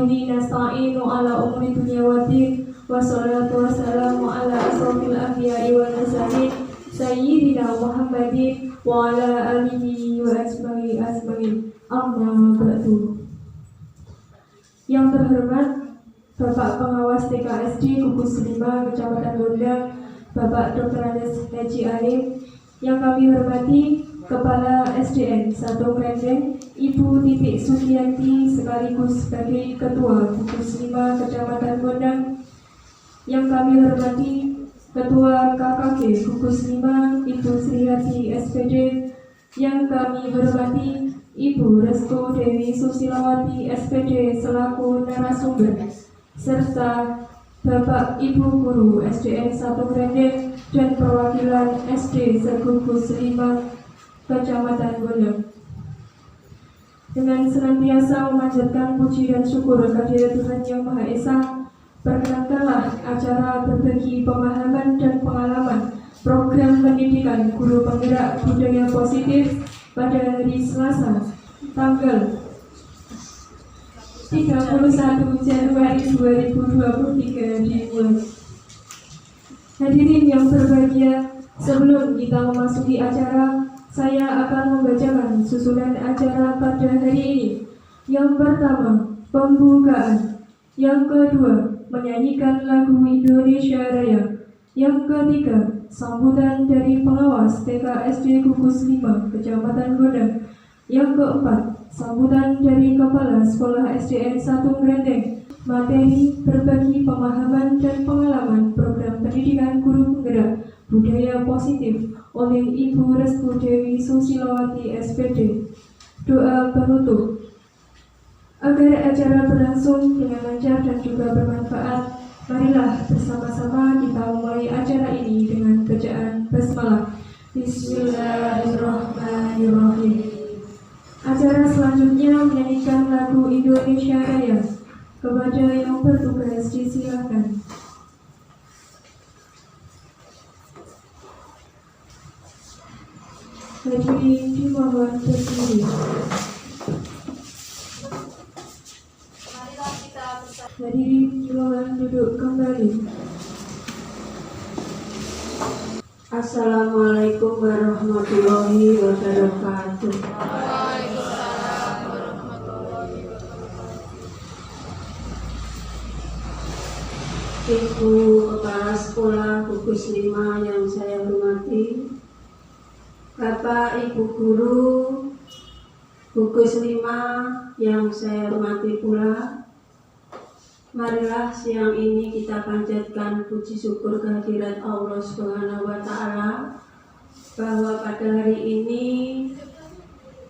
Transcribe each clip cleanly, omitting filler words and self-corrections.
bihi nasta'inu ala umuri dunya waddin. Wassalatu wassalamu ala asrofil anbiya'i wal mursalin sayyidina Muhammadin wa ala alihi wa asma'i amma ba'du. Yang terhormat Bapak Pengawas TKSD Gugus 5 Kecamatan Gondang, Bapak Dr. Andes Haji Arif. Yang kami hormati Kepala SDN 1 Krendeng, Ibu Titik Sugianti sekaligus sebagai Ketua Gugus 5 Kecamatan Gondang. Yang kami hormati Ketua KKG Gugus 5, Ibu Sri Hati SPD. Yang kami hormati Ibu Restu Dewi Susilawati SPD selaku narasumber, serta Bapak Ibu Guru SDN 1 Krendeng dan perwakilan SD Segugus 5 Kecamatan Gondang. Dengan senantiasa memanjatkan puji dan syukur kehadirat Tuhan Yang Maha Esa, perkenankanlah acara berbagi pemahaman dan pengalaman program pendidikan guru penggerak budaya positif pada hari Selasa tanggal 31 Januari 2023 dimulai. Hadirin yang berbahagia, sebelum kita memasuki acara, saya akan membacakan susunan acara pada hari ini. Yang pertama, pembukaan. Yang kedua, menyanyikan lagu Indonesia Raya. Yang ketiga, sambutan dari pengawas TKSD Gugus 5 Kecamatan Gondang. Yang keempat, sambutan dari Kepala Sekolah SDN 1 Krendeng. Materi berbagi pemahaman dan pengalaman program pendidikan guru penggerak budaya positif oleh Ibu Restu Dewi Susilawati SPD. Doa penutup. Agar acara berlangsung dengan lancar dan juga bermanfaat, marilah bersama-sama kita memulai acara ini dengan bacaan basmalah. Bismillahirrahmanirrahim. Acara selanjutnya menyanyikan lagu Indonesia Raya. Kepada yang bertugas disilakan. Hadirin dimohon berdiri. Hadirin dimohon duduk kembali. Assalamualaikum warahmatullahi wabarakatuh. Ibu Kepala Sekolah Gugus 5 yang saya hormati, Bapak Ibu Guru Gugus 5 yang saya hormati pula, marilah siang ini kita panjatkan puji syukur kehadirat Allah Subhanahu wa Ta'ala bahwa pada hari ini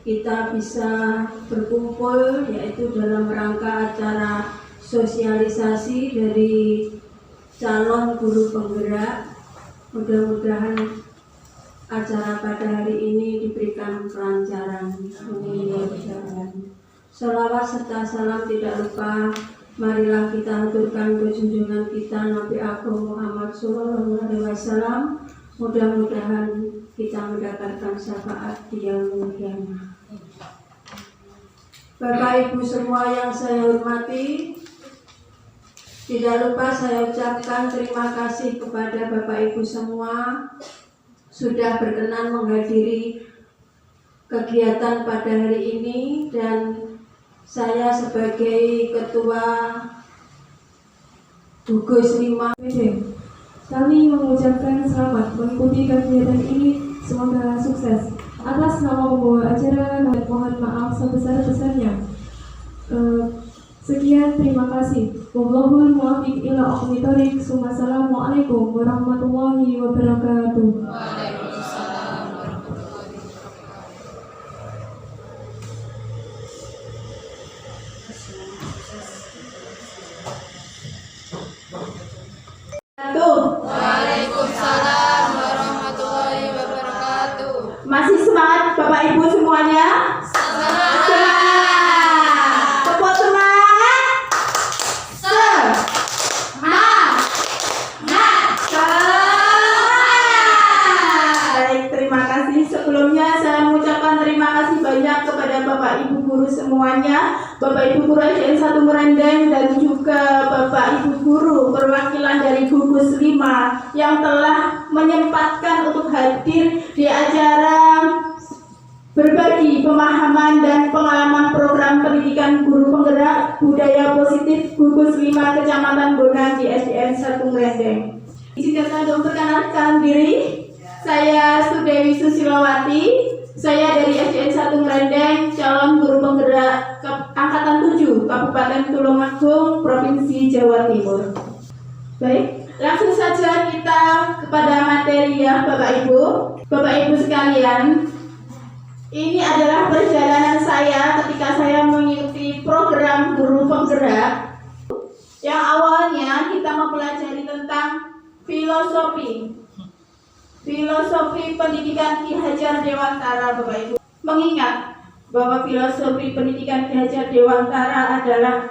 kita bisa berkumpul, yaitu dalam rangka acara sosialisasi dari calon guru penggerak. Mudah-mudahan acara pada hari ini diberikan kelancaran. Sholawat serta salam tidak lupa marilah kita aturkan ke junjungan kita Nabi Agung Muhammad SAW. Mudah-mudahan kita mendapatkan syafaat di yaumul qiyamah. Bapak Ibu semua yang saya hormati, tidak lupa saya ucapkan terima kasih kepada Bapak Ibu semua sudah berkenan menghadiri kegiatan pada hari ini, dan saya sebagai Ketua Gugus 5 kami mengucapkan selamat mengikuti kegiatan ini, semoga sukses. Atas nama pembawa acara kami mohon maaf sebesar-besarnya. Sekian, terima kasih. Wallahul muwaffiq ila aqwamit thoriq. Wassalamualaikum warahmatullahi wabarakatuh. Waalaikumsalam warahmatullahi wabarakatuh. Waalaikumsalam warahmatullahi wabarakatuh. Masih semangat Bapak Ibu semuanya? Semangat. Tepuk semangat. Semangat. Bapak Ibu Guru SDN 1 Merendeng dan juga Bapak Ibu Guru perwakilan dari gugus 5 yang telah menyempatkan untuk hadir di acara berbagi pemahaman dan pengalaman program pendidikan guru penggerak budaya positif gugus 5 Kecamatan Bonang di SDN 1 Merendeng. Izinkan saya memperkenalkan diri. Saya Sudewi Susilowati. Saya dari SDN 1 Merendeng, calon guru penggerak angkatan 7 Kabupaten Tulungagung, Provinsi Jawa Timur. Baik, langsung saja kita kepada materi ya Bapak Ibu. Bapak Ibu sekalian, ini adalah perjalanan saya ketika saya mengikuti program guru penggerak. Yang awalnya kita mempelajari tentang filosofi pendidikan Ki Hajar Dewantara, Bapak Ibu. Mengingat bahwa filosofi pendidikan Ki Hajar Dewantara adalah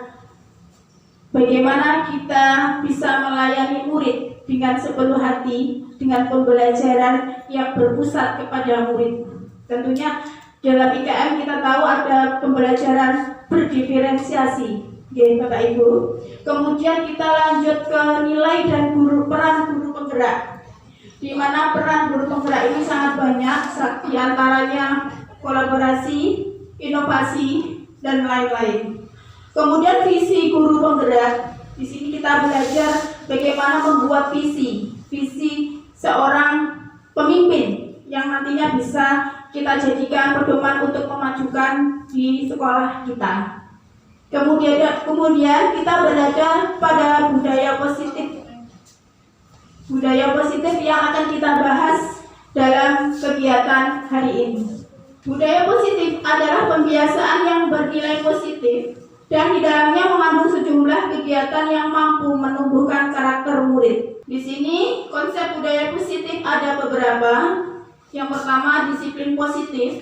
bagaimana kita bisa melayani murid dengan sepenuh hati, dengan pembelajaran yang berpusat kepada murid. Tentunya dalam IKM kita tahu ada pembelajaran berdiferensiasi, ya Bapak Ibu. Kemudian kita lanjut ke nilai dan peran guru penggerak, di mana peran guru penggerak ini sangat banyak, di antaranya kolaborasi, inovasi, dan lain-lain. Kemudian visi guru penggerak, di sini kita belajar bagaimana membuat visi seorang pemimpin yang nantinya bisa kita jadikan pedoman untuk memajukan di sekolah kita. Kemudian kita belajar pada budaya positif yang akan kita bahas dalam kegiatan hari ini. Budaya positif adalah pembiasaan yang bernilai positif dan di dalamnya mengandung sejumlah kegiatan yang mampu menumbuhkan karakter murid. Di sini konsep budaya positif ada beberapa. Yang pertama, disiplin positif,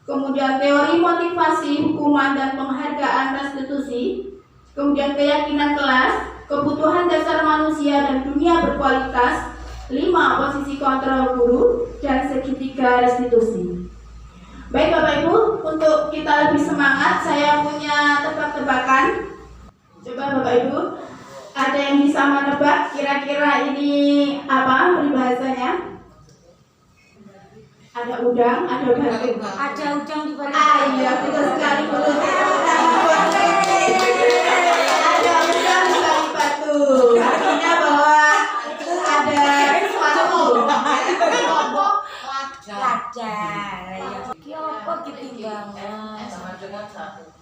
kemudian teori motivasi, hukuman dan penghargaan restitusi, kemudian keyakinan kelas, kebutuhan dasar manusia dan dunia berkualitas, 5 posisi kontrol guru, dan segitiga restitusi. Baik Bapak Ibu, untuk kita lebih semangat, saya punya tebak-tebakan. Coba Bapak Ibu, ada yang bisa menebak kira-kira ini apa peribahasanya? Ada udang, ada batu. Ada udang di balik. Iya, betul sekali, betul. Ada udang di balik batu. Artinya bahwa ada sesuatu. Wajar. Ki apa ketimbangan? Sama dengan satu.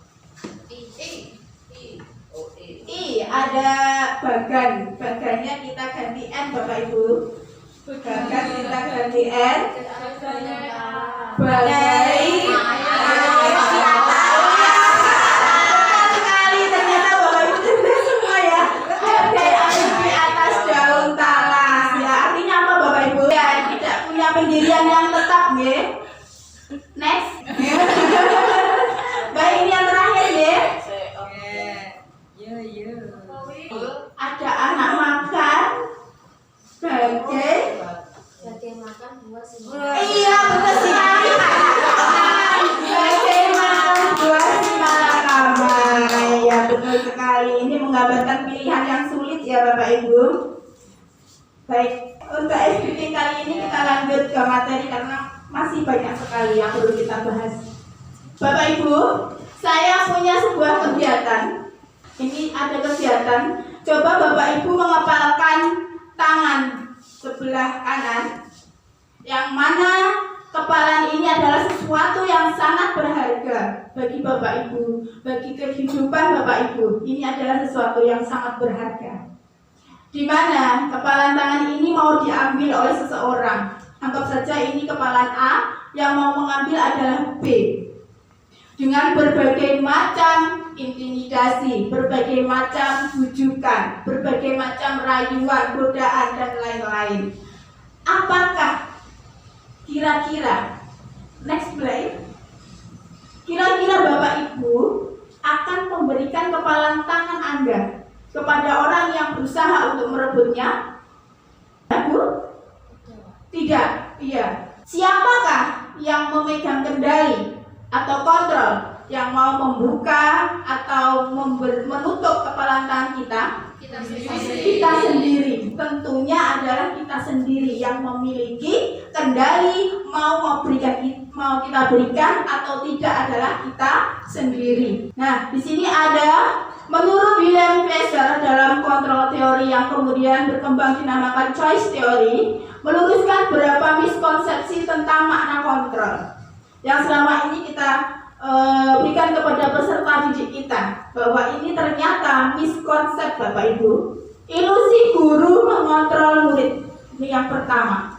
Ada bagan. Bagannya kita ganti N Bapak Ibu. Bagan kita ganti N. Bagai sekali ternyata Bapak Ibu cerdas semua ya. Bagai ada di atas daun talas ya. Artinya apa Bapak Ibu? Ya, tidak punya pendirian yang tetap ya. Next. Baik, ini yang terakhir ya. Ada anak makan bagai makan buah sih. iya betul sekali. Bagai makan buah si malakama. Iya betul sekali. Ini menggambarkan pilihan yang sulit ya Bapak Ibu. Baik, untuk SBT kali ini kita lanjut ke materi karena masih banyak sekali yang perlu kita bahas. Bapak Ibu, saya punya sebuah kegiatan. Ini ada kegiatan. Coba Bapak Ibu mengepalkan tangan sebelah kanan, yang mana kepalan ini adalah sesuatu yang sangat berharga bagi Bapak Ibu, bagi kehidupan Bapak Ibu. Ini adalah sesuatu yang sangat berharga, di mana kepalan tangan ini mau diambil oleh seseorang. Anggap saja ini kepalan A, yang mau mengambil adalah B. Dengan berbagai macam intimidasi, berbagai macam bujukan, berbagai macam rayuan, godaan, dan lain-lain. Apakah kira-kira, next slide, kira-kira Bapak Ibu akan memberikan kepalan tangan Anda kepada orang yang berusaha untuk merebutnya? Bu? Tidak, iya. Siapakah yang memegang kendali atau kontrol yang mau membuka atau menutup kepalan tangan kita? Kita sendiri. Tentunya adalah kita sendiri yang memiliki kendali mau kita berikan atau tidak adalah kita sendiri. Nah, di sini ada menurut William Glasser dalam kontrol teori yang kemudian berkembang dinamakan choice theory, meluruskan beberapa miskonsepsi tentang makna kontrol yang selama ini kita berikan kepada peserta didik kita, bahwa ini ternyata miskonsep Bapak Ibu. Ilusi guru mengontrol murid, ini yang pertama.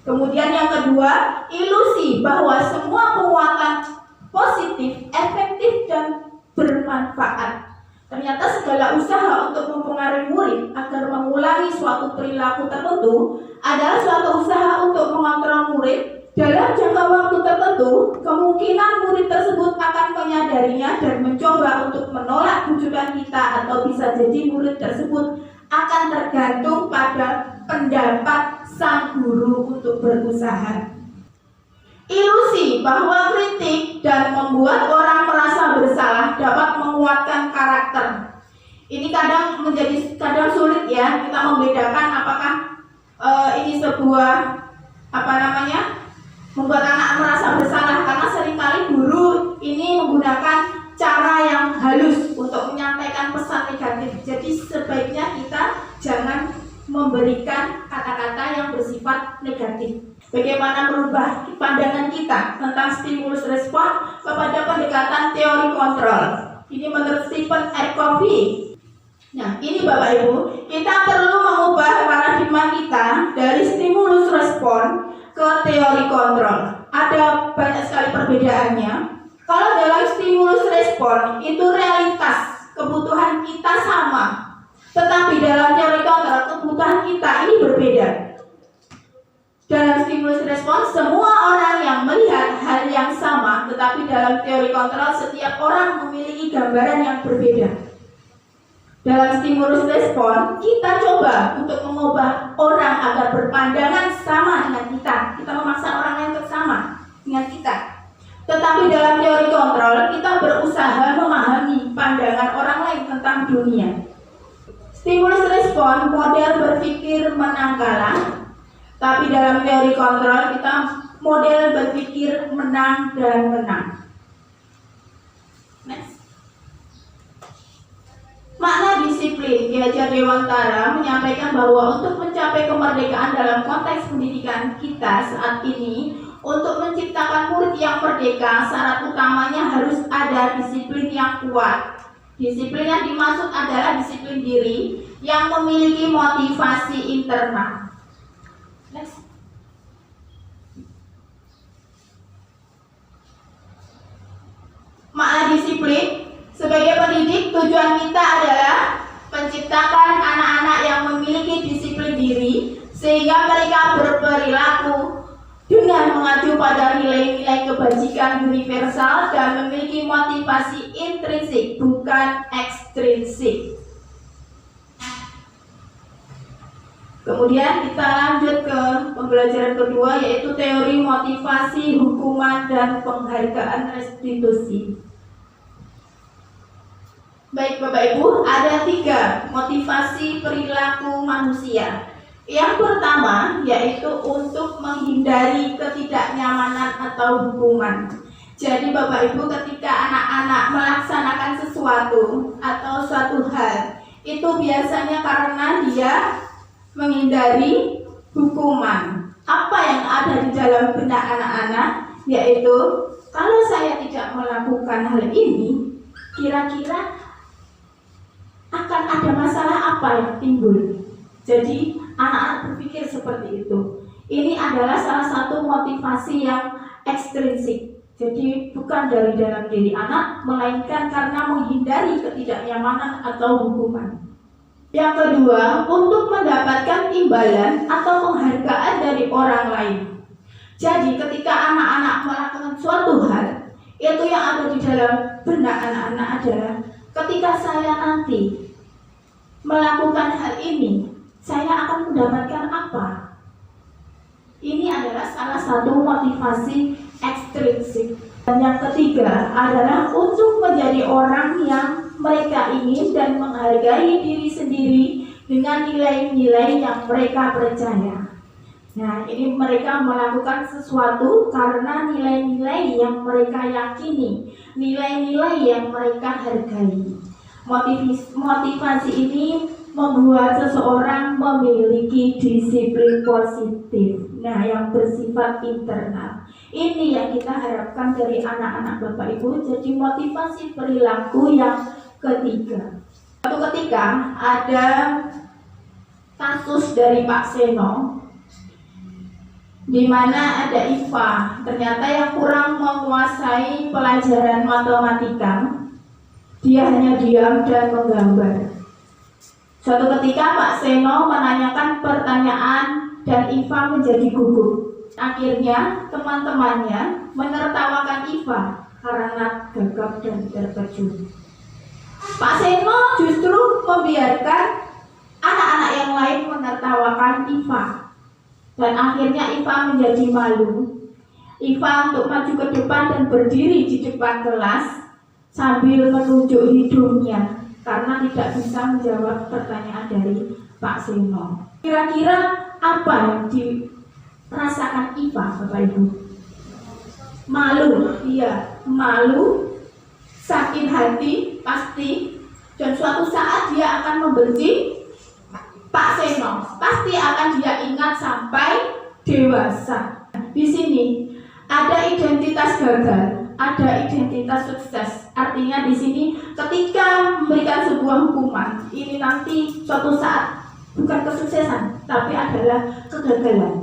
Kemudian yang kedua, ilusi bahwa semua penguatan positif, efektif dan bermanfaat. Ternyata segala usaha untuk mempengaruhi murid agar mengulangi suatu perilaku tertentu adalah suatu usaha untuk mengontrol murid. Dalam jangka waktu tertentu, kemungkinan murid tersebut akan menyadarinya dan mencoba untuk menolak bujukan kita, atau bisa jadi murid tersebut akan tergantung pada pendapat sang guru untuk berusaha. Ilusi bahwa kritik dan membuat orang merasa bersalah dapat menguatkan karakter. Ini kadang sulit ya kita membedakan apakah ini sebuah membuat anak merasa bersalah, karena seringkali guru ini menggunakan cara yang halus untuk menyampaikan pesan negatif. Jadi sebaiknya kita jangan memberikan kata-kata yang bersifat negatif. Bagaimana merubah pandangan kita tentang stimulus respon kepada pendekatan teori kontrol? Ini menurut Stephen R. Covey. Nah, ini Bapak Ibu, kita perlu mengubah paradigma kita dari stimulus respon ke teori kontrol. Ada banyak sekali perbedaannya. Kalau dalam stimulus respon itu realitas kebutuhan kita sama, tetapi dalam teori kontrol kebutuhan kita ini berbeda. Dalam stimulus respon semua orang yang melihat hal yang sama, tetapi dalam teori kontrol setiap orang memiliki gambaran yang berbeda. Dalam stimulus respon, kita coba untuk mengubah orang agar berpandangan sama dengan kita. Kita memaksa orang lain untuk sama dengan kita. Tetapi dalam teori kontrol, kita berusaha memahami pandangan orang lain tentang dunia. Stimulus respon, model berpikir menang kalah. Tapi dalam teori kontrol, kita model berpikir menang dan menang. Next. Makna disiplin. Ki Hajar Dewantara menyampaikan bahwa untuk mencapai kemerdekaan dalam konteks pendidikan kita saat ini, untuk menciptakan murid yang merdeka, syarat utamanya harus ada disiplin yang kuat. Disiplin yang dimaksud adalah disiplin diri yang memiliki motivasi internal. Next. Makna disiplin. Sebagai pendidik, tujuan kita adalah menciptakan anak-anak yang memiliki disiplin diri sehingga mereka berperilaku dengan mengacu pada nilai-nilai kebajikan universal dan memiliki motivasi intrinsik, bukan ekstrinsik. Kemudian kita lanjut ke pembelajaran kedua, yaitu teori motivasi, hukuman, dan penghargaan restitusi. Baik Bapak Ibu, ada 3 motivasi perilaku manusia. Yang pertama yaitu untuk menghindari ketidaknyamanan atau hukuman. Jadi Bapak Ibu, ketika anak-anak melaksanakan sesuatu atau suatu hal, itu biasanya karena dia menghindari hukuman. Apa yang ada di dalam benak anak-anak? Yaitu, kalau saya tidak melakukan hal ini, kira-kira akan ada masalah apa yang timbul. Jadi anak-anak berpikir seperti itu. Ini adalah salah satu motivasi yang ekstrinsik. Jadi bukan dari dalam diri anak, melainkan karena menghindari ketidaknyamanan atau hukuman. Yang kedua, untuk mendapatkan imbalan atau penghargaan dari orang lain. Jadi ketika anak-anak melakukan suatu hal, itu yang ada di dalam benak anak-anak adalah, ketika saya nanti melakukan hal ini, saya akan mendapatkan apa? Ini adalah salah satu motivasi ekstrinsik. Dan yang ketiga adalah untuk menjadi orang yang mereka ingin dan menghargai diri sendiri dengan nilai-nilai yang mereka percaya. Nah, ini mereka melakukan sesuatu karena nilai-nilai yang mereka yakini, nilai-nilai yang mereka hargai. Motivasi ini membuat seseorang memiliki disiplin positif, nah yang bersifat internal. Ini yang kita harapkan dari anak-anak Bapak Ibu. Jadi motivasi perilaku yang ketiga. Suatu ketika ada kasus dari Pak Seno, di mana ada IPA, ternyata yang kurang menguasai pelajaran matematika, dia hanya diam dan menggambar. Suatu ketika Pak Seno menanyakan pertanyaan dan IPA menjadi gugup. Akhirnya teman-temannya menertawakan IPA karena gagap dan terkejut. Pak Seno justru membiarkan anak-anak yang lain menertawakan IPA. Dan akhirnya IPA menjadi malu. IPA untuk maju ke depan dan berdiri di depan kelas sambil menunjuk hidungnya karena tidak bisa menjawab pertanyaan dari Pak Seno. Kira-kira apa yang dirasakan IPA, Bapak Ibu? Malu, iya, malu, sakit hati pasti, dan suatu saat dia akan membenci Pak Seno, pasti akan dia ingat sampai dewasa. Di sini ada identitas gagal, ada identitas sukses. Artinya di sini ketika memberikan sebuah hukuman, ini nanti suatu saat bukan kesuksesan, tapi adalah kegagalan.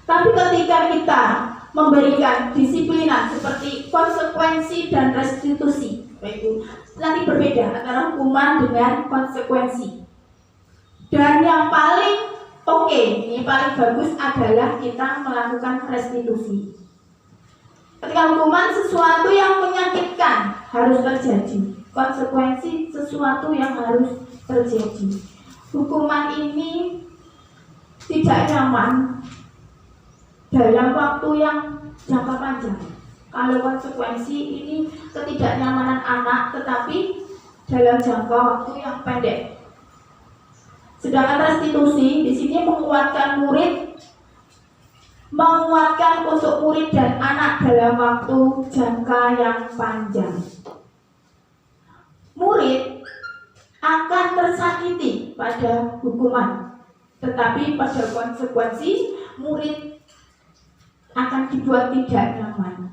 Tapi ketika kita memberikan disiplinan seperti konsekuensi dan restitusi, nanti berbeda antara hukuman dengan konsekuensi. Dan yang paling ini paling bagus adalah kita melakukan restitusi. Ketika hukuman sesuatu yang menyakitkan harus terjadi, konsekuensi sesuatu yang harus terjadi. Hukuman ini tidak nyaman dalam waktu yang jangka panjang. Kalau konsekuensi ini ketidaknyamanan anak, tetapi dalam jangka waktu yang pendek. Sedangkan restitusi di sini menguatkan untuk murid dan anak dalam waktu jangka yang panjang. Murid akan tersakiti pada hukuman, tetapi pada konsekuensi murid akan dibuat tidak nyaman.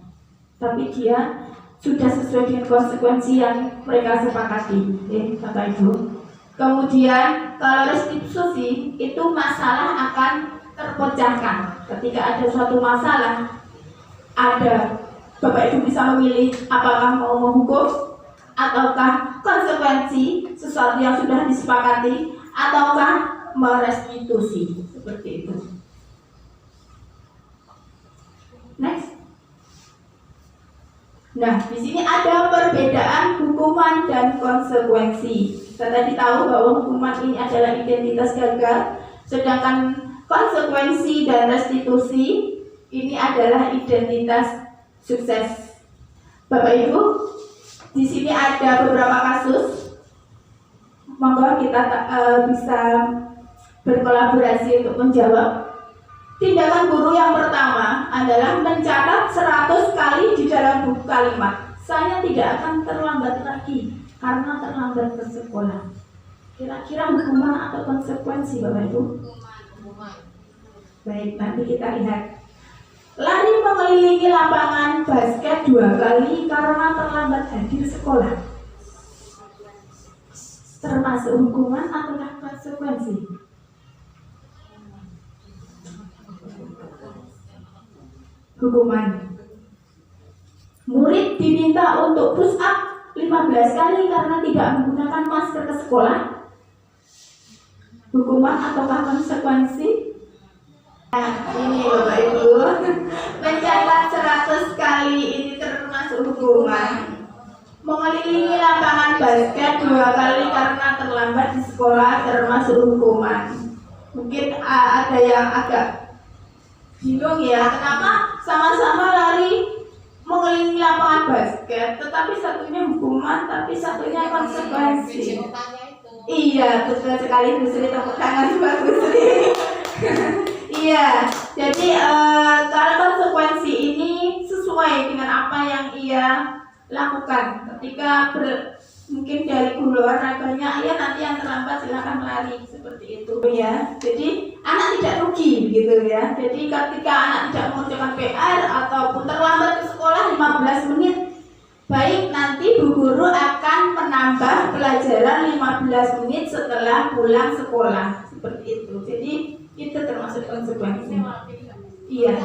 Tapi dia sudah sesuai dengan konsekuensi yang mereka sepakati, Bapak Ibu. Kemudian kalau restitusi itu masalah akan terpecahkan. Ketika ada suatu masalah, Bapak Ibu bisa memilih apakah mau menghukum ataukah konsekuensi sesuatu yang sudah disepakati ataukah merestitusi, seperti itu. Next. Nah, di sini ada perbedaan hukuman dan konsekuensi. Kita tadi tahu bahwa hukuman ini adalah identitas gagal, sedangkan konsekuensi dan restitusi ini adalah identitas sukses. Bapak Ibu, di sini ada beberapa kasus. Monggo kita bisa berkolaborasi untuk menjawab. Tindakan guru yang pertama adalah mencatat 100 kali di dalam buku kalimat. Saya tidak akan terlambat lagi karena terlambat ke sekolah. Kira-kira hukuman atau konsekuensi, Bapak Ibu? Hukuman. Baik, nanti kita lihat. Lari mengelilingi lapangan basket 2 kali karena terlambat hadir sekolah. Termasuk hukuman atau konsekuensi? Hukuman. Murid diminta untuk push up 15 kali karena tidak menggunakan masker ke sekolah. Hukuman ataukah konsekuensi? Nah, ini Bapak Ibu, mencatat 100 kali ini termasuk hukuman. Mengelilingi lapangan basket 2 kali karena terlambat di sekolah termasuk hukuman. Mungkin ada yang agak bingung ya, kenapa sama-sama lari mengelilingi lapangan basket, tetapi satunya hukuman, tapi satunya konsekuensi. Iya, betul sekali Bu Sri, tepuk tangan buat Bu Sri. Iya, jadi kalau konsekuensi ini sesuai dengan apa yang ia lakukan ketika mungkin dari guru olahraganya, ya nanti yang terlambat silakan lari seperti itu ya. Jadi anak tidak rugi gitu ya. Jadi ketika anak tidak mengerjakan PR ataupun terlambat ke sekolah 15 menit, baik nanti bu guru akan menambah pelajaran 15 menit setelah pulang sekolah seperti itu. Jadi itu termasuk konsekuensi. Iya,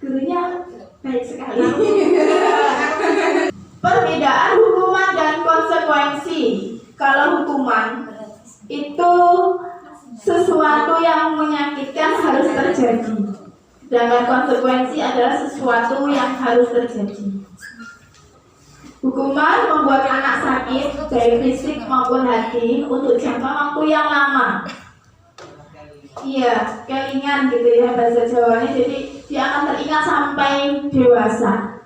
gurunya baik sekali. Perbedaan hukuman dan konsekuensi. Kalau hukuman itu sesuatu yang menyakitkan harus terjadi, sedangkan konsekuensi adalah sesuatu yang harus terjadi. Hukuman membuat anak sakit baik fisik maupun hati untuk jangka waktu yang lama. Iya, kelingan gitu ya bahasa Jawanya. Jadi dia akan teringat sampai dewasa.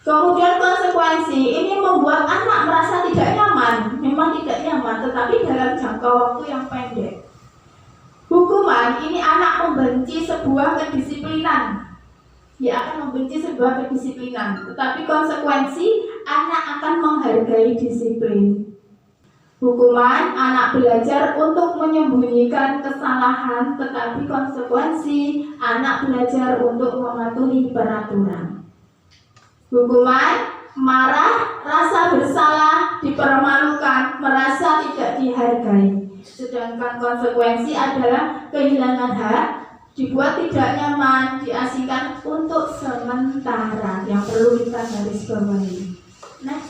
Kemudian konsekuensi ini membuat anak merasa tidak nyaman, memang tidak nyaman, tetapi dalam jangka waktu yang pendek. Hukuman ini anak membenci sebuah kedisiplinan, dia akan membenci sebuah kedisiplinan, tetapi konsekuensi anak akan menghargai disiplin. Hukuman anak belajar untuk menyembunyikan kesalahan, tetapi konsekuensi anak belajar untuk mematuhi peraturan. Hukuman marah, rasa bersalah, dipermalukan, merasa tidak dihargai. Sedangkan konsekuensi adalah kehilangan hak, dibuat tidak nyaman, diasingkan untuk sementara. Yang perlu kita garis bawahi. Nah,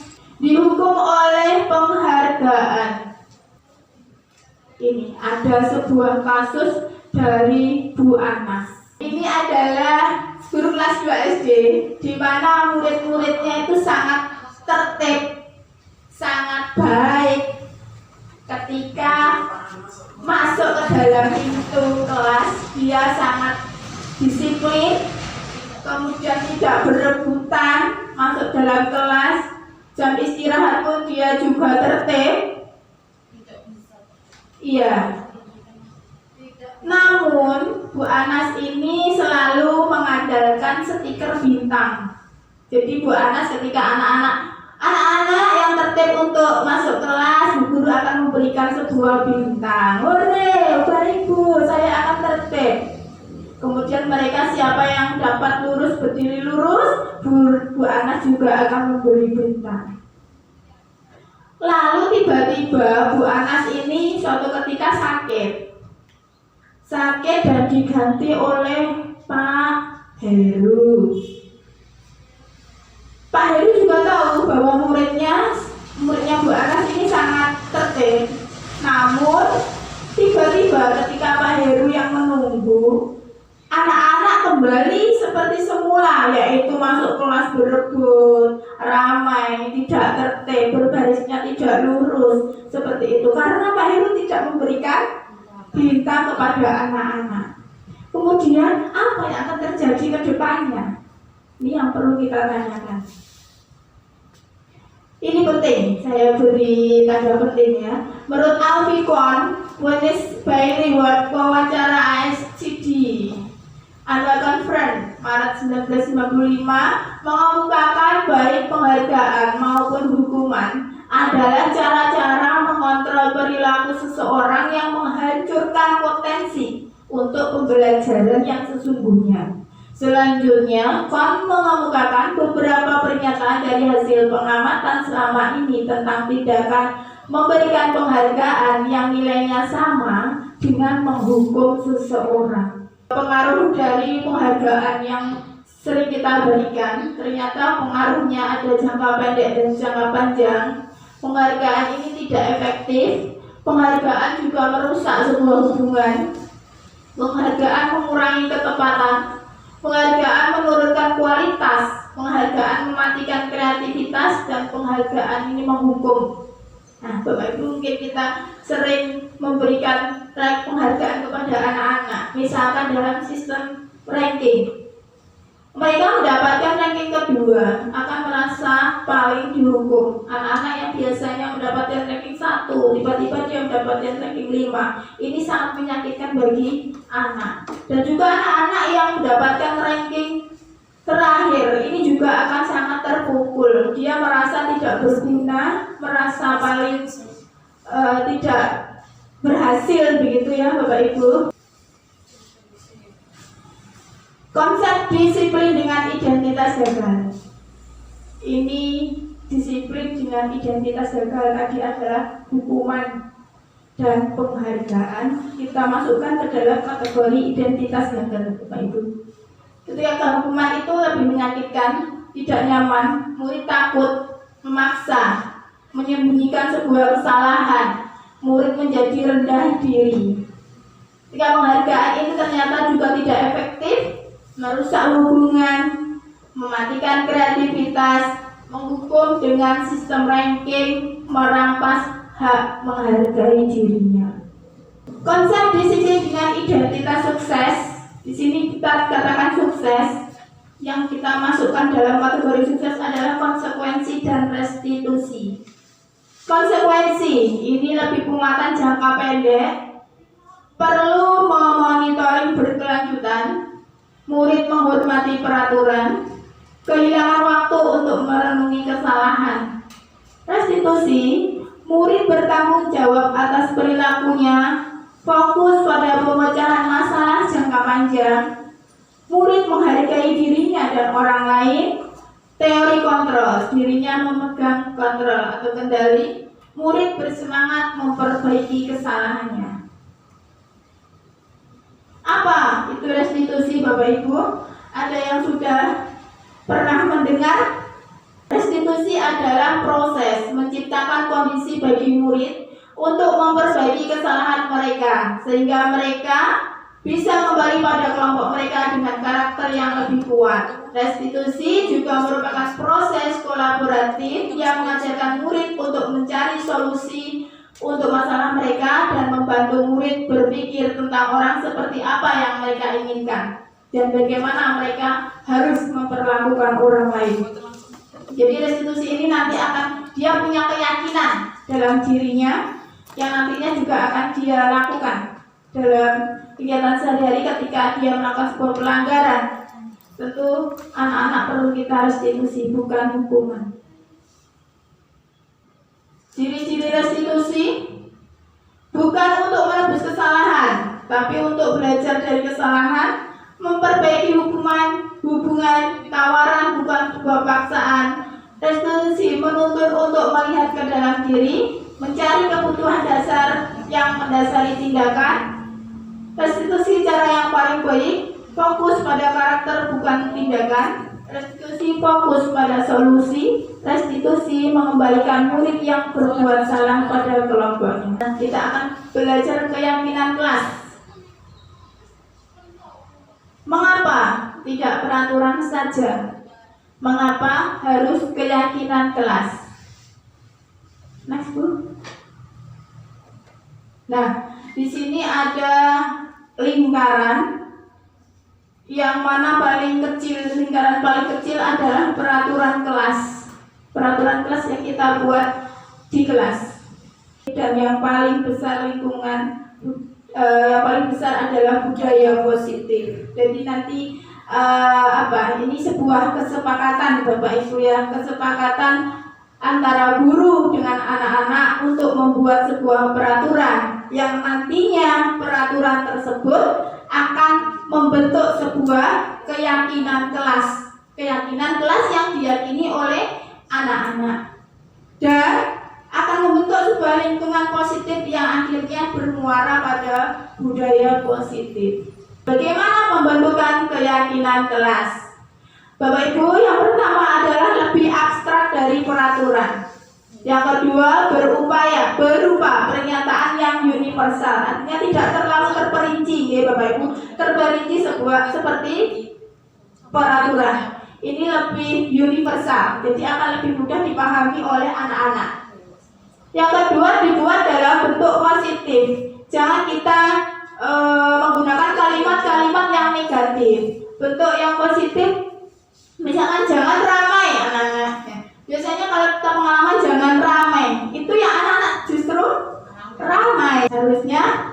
dihukum oleh penghargaan. Ini ada sebuah kasus dari Bu Anas. Ini adalah guru kelas 2 SD, di mana murid-muridnya itu sangat tertib, sangat baik. Ketika masuk ke dalam pintu kelas, dia sangat disiplin, kemudian tidak berebutan masuk dalam kelas. Jam istirahat pun dia juga tertib. Iya. Namun Bu Anas ini selalu mengandalkan stiker bintang. Jadi Bu Anas ketika anak-anak yang tertib untuk masuk kelas, bu guru akan memberikan sebuah bintang. Hore, baik Bu, saya akan tertib. Kemudian mereka siapa yang dapat lurus berdiri lurus, Bu Anas juga akan memberi bintang. Lalu tiba-tiba Bu Anas ini suatu ketika sakit dan diganti oleh Pak Heru. Pak Heru juga tahu bahwa muridnya Bu Anas ini sangat tertib. Namun tiba-tiba ketika Pak Heru yang menunggu, anak-anak kembali seperti semula, yaitu masuk kelas berebut, ramai, tidak tertib, berbarisnya tidak lurus, seperti itu. Karena Pak Heru tidak memberikan bintang kepada anak-anak. Kemudian apa yang akan terjadi ke depannya? Ini yang perlu kita tanyakan. Ini penting, saya beri tanda penting ya. Menurut Alficon, Winners by Reward wawancara ASCD Annual Conference Maret 1955 mengemukakan baik penghargaan maupun hukuman adalah cara-cara mengontrol perilaku seseorang yang menghancurkan potensi untuk pembelajaran yang sesungguhnya. Selanjutnya, Kon mengemukakan beberapa pernyataan dari hasil pengamatan selama ini tentang tindakan memberikan penghargaan yang nilainya sama dengan menghukum seseorang. Pengaruh dari penghargaan yang sering kita berikan, ternyata pengaruhnya ada jangka pendek dan jangka panjang. Penghargaan ini tidak efektif. Penghargaan juga merusak sebuah hubungan. Penghargaan mengurangi ketepatan. Penghargaan menurunkan kualitas. Penghargaan mematikan kreativitas, dan penghargaan ini menghukum. Nah, Bapak Ibu, mungkin kita sering memberikan penghargaan kepada anak-anak, misalkan dalam sistem ranking. mereka mendapatkan ranking kedua akan merasa paling dihukum. Anak-anak yang biasanya mendapatkan ranking 1 tiba-tiba dia mendapatkan ranking 5. Ini sangat menyakitkan bagi anak. Dan juga anak-anak yang mendapatkan ranking terakhir ini juga akan sangat terpukul. Dia merasa tidak berguna, merasa paling tidak berhasil, begitu ya Bapak Ibu. Konsep disiplin dengan identitas gagal. Ini disiplin dengan identitas gagal tadi adalah hukuman dan penghargaan. Kita masukkan ke dalam kategori identitas gagal, Bapak Ibu. Ketika hukuman itu lebih menyakitkan, tidak nyaman, murid takut, memaksa, menyembunyikan sebuah kesalahan, murid menjadi rendah diri. Ketika penghargaan ini ternyata juga tidak efektif, merusak hubungan, mematikan kreativitas, menghukum dengan sistem ranking, merampas hak menghargai dirinya. Konsep disiplin dengan identitas sukses, di sini kita katakan sukses, yang kita masukkan dalam kategori sukses adalah konsekuensi dan restitusi. Konsekuensi ini lebih penguatan jangka pendek, perlu memonitoring berkelanjutan, murid menghormati peraturan, kehilangan waktu untuk merenungi kesalahan. Restitusi, murid bertanggung jawab atas perilakunya, fokus pada pemecahan masalah jangka panjang, murid menghargai dirinya dan orang lain. Teori kontrol, dirinya memegang kontrol atau kendali, murid bersemangat memperbaiki kesalahannya. Apa itu restitusi, Bapak Ibu? Ada yang sudah pernah mendengar? Restitusi adalah proses menciptakan kondisi bagi murid untuk memperbaiki kesalahan mereka, sehingga mereka bisa kembali pada kelompok mereka dengan karakter yang lebih kuat. Restitusi juga merupakan proses kolaboratif yang mengajarkan murid untuk mencari solusi untuk masalah mereka dan membantu murid berpikir tentang orang seperti apa yang mereka inginkan dan bagaimana mereka harus memperlakukan orang lain. Jadi restitusi ini nanti dia punya keyakinan dalam dirinya yang nantinya juga akan dia lakukan dalam kegiatan sehari-hari ketika dia melakukan sebuah pelanggaran. Tentu anak-anak perlu kita restitusi, bukan hukuman. Ciri-ciri restitusi bukan untuk menebus kesalahan, tapi untuk belajar dari kesalahan, memperbaiki hubungan, tawaran bukan sebuah paksaan. Restitusi menuntut untuk melihat ke dalam diri, mencari kebutuhan dasar yang mendasari tindakan. Restitusi cara yang paling baik, fokus pada karakter bukan tindakan. Restitusi fokus pada solusi. Restitusi mengembalikan murid yang berbuat salah pada kelompoknya. Kita akan belajar keyakinan kelas. Mengapa tidak peraturan saja? Mengapa harus keyakinan kelas? Next, Bu. Nah, di sini ada lingkaran yang mana paling kecil, lingkaran paling kecil adalah peraturan kelas. Peraturan kelas yang kita buat di kelas. Dan yang paling besar lingkungan, yang paling besar adalah budaya positif. Jadi nanti ini sebuah kesepakatan Bapak Ibu ya, kesepakatan antara guru dengan anak-anak untuk membuat sebuah peraturan yang nantinya peraturan tersebut akan membentuk sebuah keyakinan kelas yang diyakini oleh anak-anak dan akan membentuk sebuah lingkungan positif yang akhirnya bermuara pada budaya positif. Bagaimana membentukkan keyakinan kelas? Bapak Ibu, yang pertama adalah lebih abstrak dari peraturan. Yang kedua, berupa pernyataan yang universal. Artinya tidak terlalu terperinci, ya Bapak Ibu. Terperinci seperti peraturan. Ini lebih universal, jadi akan lebih mudah dipahami oleh anak-anak. Yang kedua, dibuat dalam bentuk positif. Jangan kita menggunakan kalimat-kalimat yang negatif. Bentuk yang positif Harusnya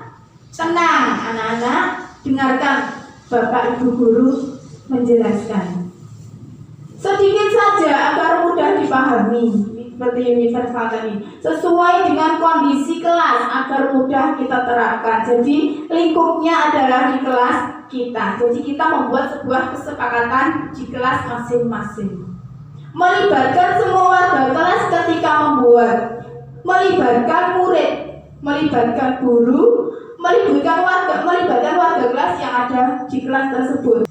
tenang anak-anak, dengarkan Bapak Ibu guru menjelaskan. Sedikit saja agar mudah dipahami, seperti universal tadi, sesuai dengan kondisi kelas agar mudah kita terapkan. Jadi lingkupnya adalah di kelas kita. Jadi kita membuat sebuah kesepakatan di kelas masing-masing. Melibatkan semua warga kelas ketika membuat, melibatkan murid, melibatkan guru, melibatkan warga kelas yang ada di kelas tersebut.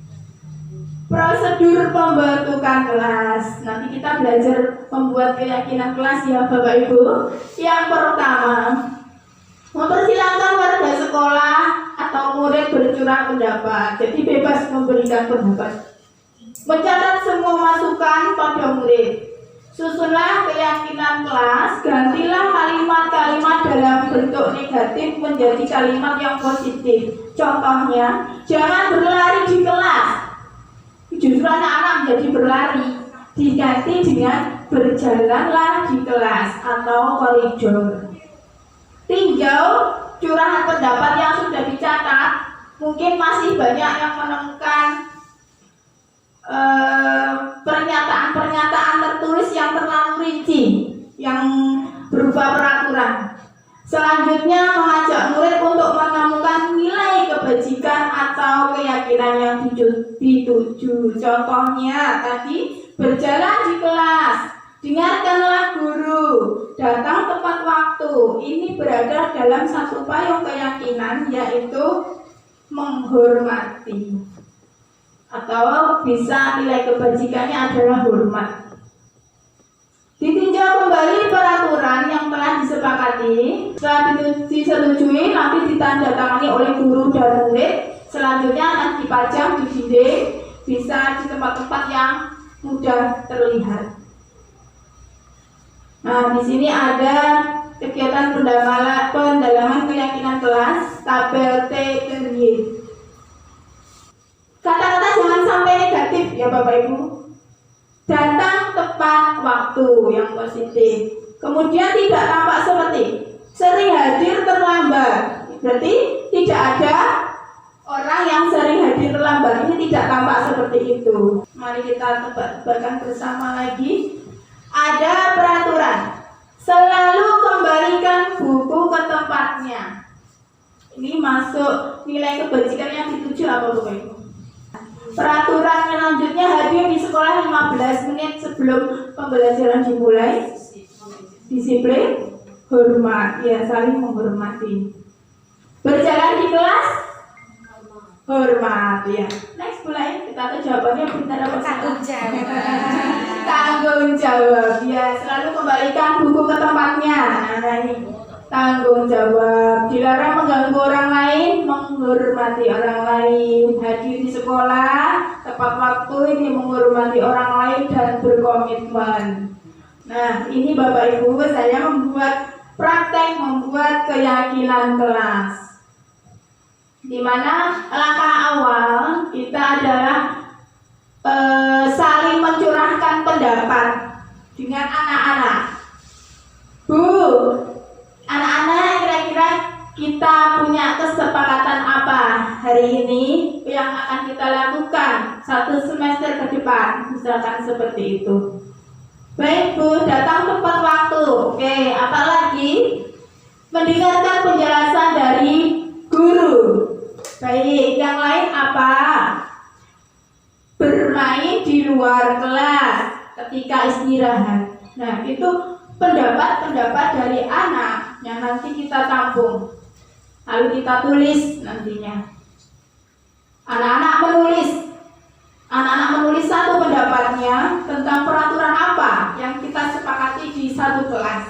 Prosedur pembentukan kelas. Nanti kita belajar membuat keyakinan kelas ya Bapak Ibu. Yang pertama, mempersilahkan warga sekolah atau murid bercurah pendapat. Jadi bebas memberikan pendapat. Mencatat semua masukan pada murid. Susunlah keyakinan kelas, gantilah kalimat-kalimat dalam bentuk negatif menjadi kalimat yang positif. Contohnya, jangan berlari di kelas. Justru anak-anak menjadi berlari, diganti dengan berjalanlah di kelas atau koridor. Tinjau curahan pendapat yang sudah dicatat. Mungkin masih banyak yang menemukan pernyataan-pernyataan tertulis yang terlalu rinci, yang berupa peraturan. Selanjutnya mengajak murid untuk menemukan nilai kebajikan atau keyakinan yang dituju. Contohnya tadi berjalan di kelas, dengarkanlah guru, datang tepat waktu. Ini berada dalam satu payung keyakinan, yaitu menghormati. Atau bisa nilai kebajikannya adalah hormat. Ditinjau kembali peraturan yang telah disepakati. Setelah disetujui, nanti ditandatangani oleh guru dan murid. Selanjutnya akan dipajang di dinding, bisa di tempat-tempat yang mudah terlihat. Nah, di sini ada kegiatan pendalaman keyakinan kelas, tabel T dan Y. Kata-kata jangan sampai negatif ya Bapak Ibu. Datang tepat waktu yang positif. Kemudian tidak tampak seperti sering hadir terlambat. Berarti tidak ada orang yang sering hadir terlambat. Ini tidak tampak seperti itu. Mari kita tebak-tebakan bersama lagi. Ada peraturan. Selalu kembalikan buku ke tempatnya. Ini masuk nilai kebajikan yang dituju apa Bapak Ibu? Peraturan selanjutnya, hadir di sekolah 15 menit sebelum pembelajaran dimulai. Disiplin, hormat, ya saling menghormati. Berjalan di kelas, hormat, ya. Next mulai kita jawabannya benar apa salah? Tanggung jawab, ya. Selalu kembalikan buku ke tempatnya. Nah ini tanggung jawab. Dilarang mengganggu orang lain, menghormati orang lain. Hadir di sekolah tepat waktu, ini menghormati orang lain dan berkomitmen. Nah ini Bapak Ibu, saya membuat membuat keyakinan kelas, dimana langkah awal kita adalah saling mencurahkan pendapat dengan anak-anak. Bu, anak-anak, kira-kira kita punya kesepakatan apa hari ini yang akan kita lakukan satu semester ke depan, misalkan seperti itu. Baik Bu, datang tepat waktu. Oke, apalagi mendengarkan penjelasan dari guru. Baik, yang lain apa? Bermain di luar kelas ketika istirahat. Nah, itu pendapat-pendapat dari anak yang nanti kita tampung, lalu kita tulis nantinya. Anak-anak menulis satu pendapatnya tentang peraturan apa yang kita sepakati di satu kelas.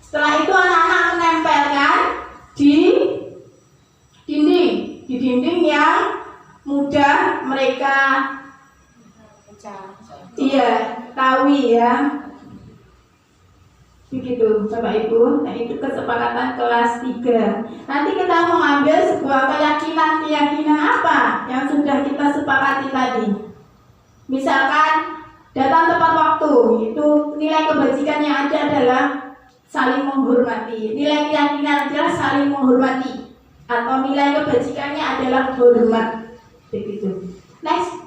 Setelah itu anak-anak menempelkan di dinding yang mudah mereka tahu ya. Begitu Bapak Ibu. Nah itu kesepakatan kelas 3. Nanti kita mengambil sebuah keyakinan apa yang sudah kita sepakati tadi. Misalkan datang tepat waktu, itu nilai kebajikan yang ada adalah saling menghormati. Nilai keyakinan adalah saling menghormati, atau nilai kebajikannya adalah hormat. Begitu. Next.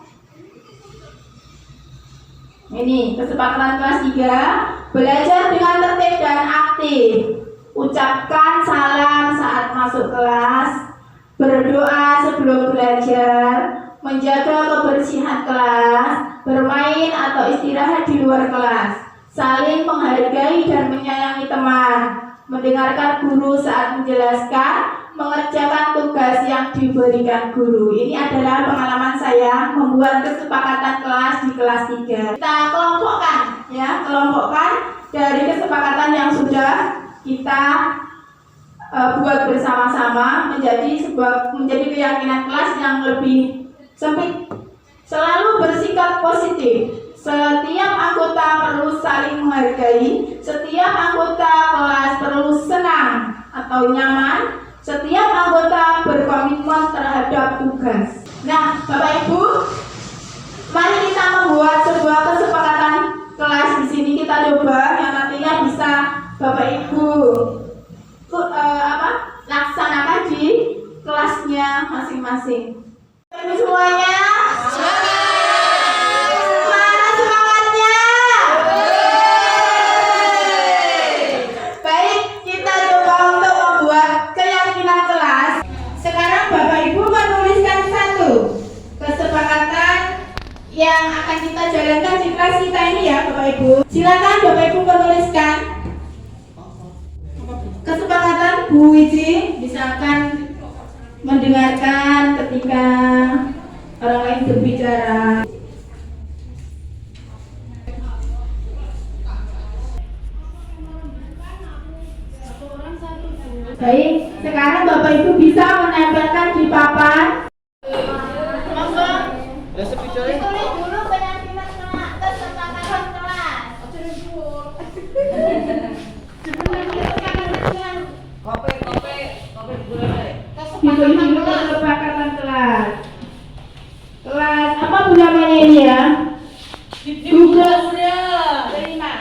Ini kesepakatan kelas 3, belajar dengan tertib dan aktif. Ucapkan salam saat masuk kelas, berdoa sebelum belajar, menjaga kebersihan kelas, bermain atau istirahat di luar kelas, saling menghargai dan menyayangi teman, mendengarkan guru saat menjelaskan, mengerjakan tugas yang diberikan guru. Ini adalah pengalaman saya membuat kesepakatan kelas di kelas 3. Kita kelompokkan, ya, kelompokkan dari kesepakatan yang sudah kita buat bersama-sama menjadi keyakinan kelas yang lebih sempit. Selalu bersikap positif. Setiap anggota perlu saling menghargai. Setiap anggota kelas perlu senang atau nyaman. Setiap anggota berkomitmen terhadap tugas. Nah, Bapak Ibu, mari kita membuat sebuah kesepakatan kelas di sini. Kita coba yang nantinya bisa Bapak Ibu laksanakan di kelasnya masing-masing. Bapak Ibu semuanya, mana semangatnya? Baik, kita coba untuk membuat keyakinan kelas. Sekarang Bapak Ibu menuliskan satu kesepakatan yang akan kita jalankan di kelas kita ini, ya Bapak Ibu. Silakan Bapak Ibu menuliskan kesepakatan. Bu Wiji misalkan mendengarkan ketika orang lain berbicara. Baik, sekarang Bapak Ibu bisa menempelkan di papan. Monggo. Ditulis dulu keyakinan kesepakatan kelas. Ditulis dulu kesepakatan kelas. Kelas apa bu namanya ini ya? Gugus terima.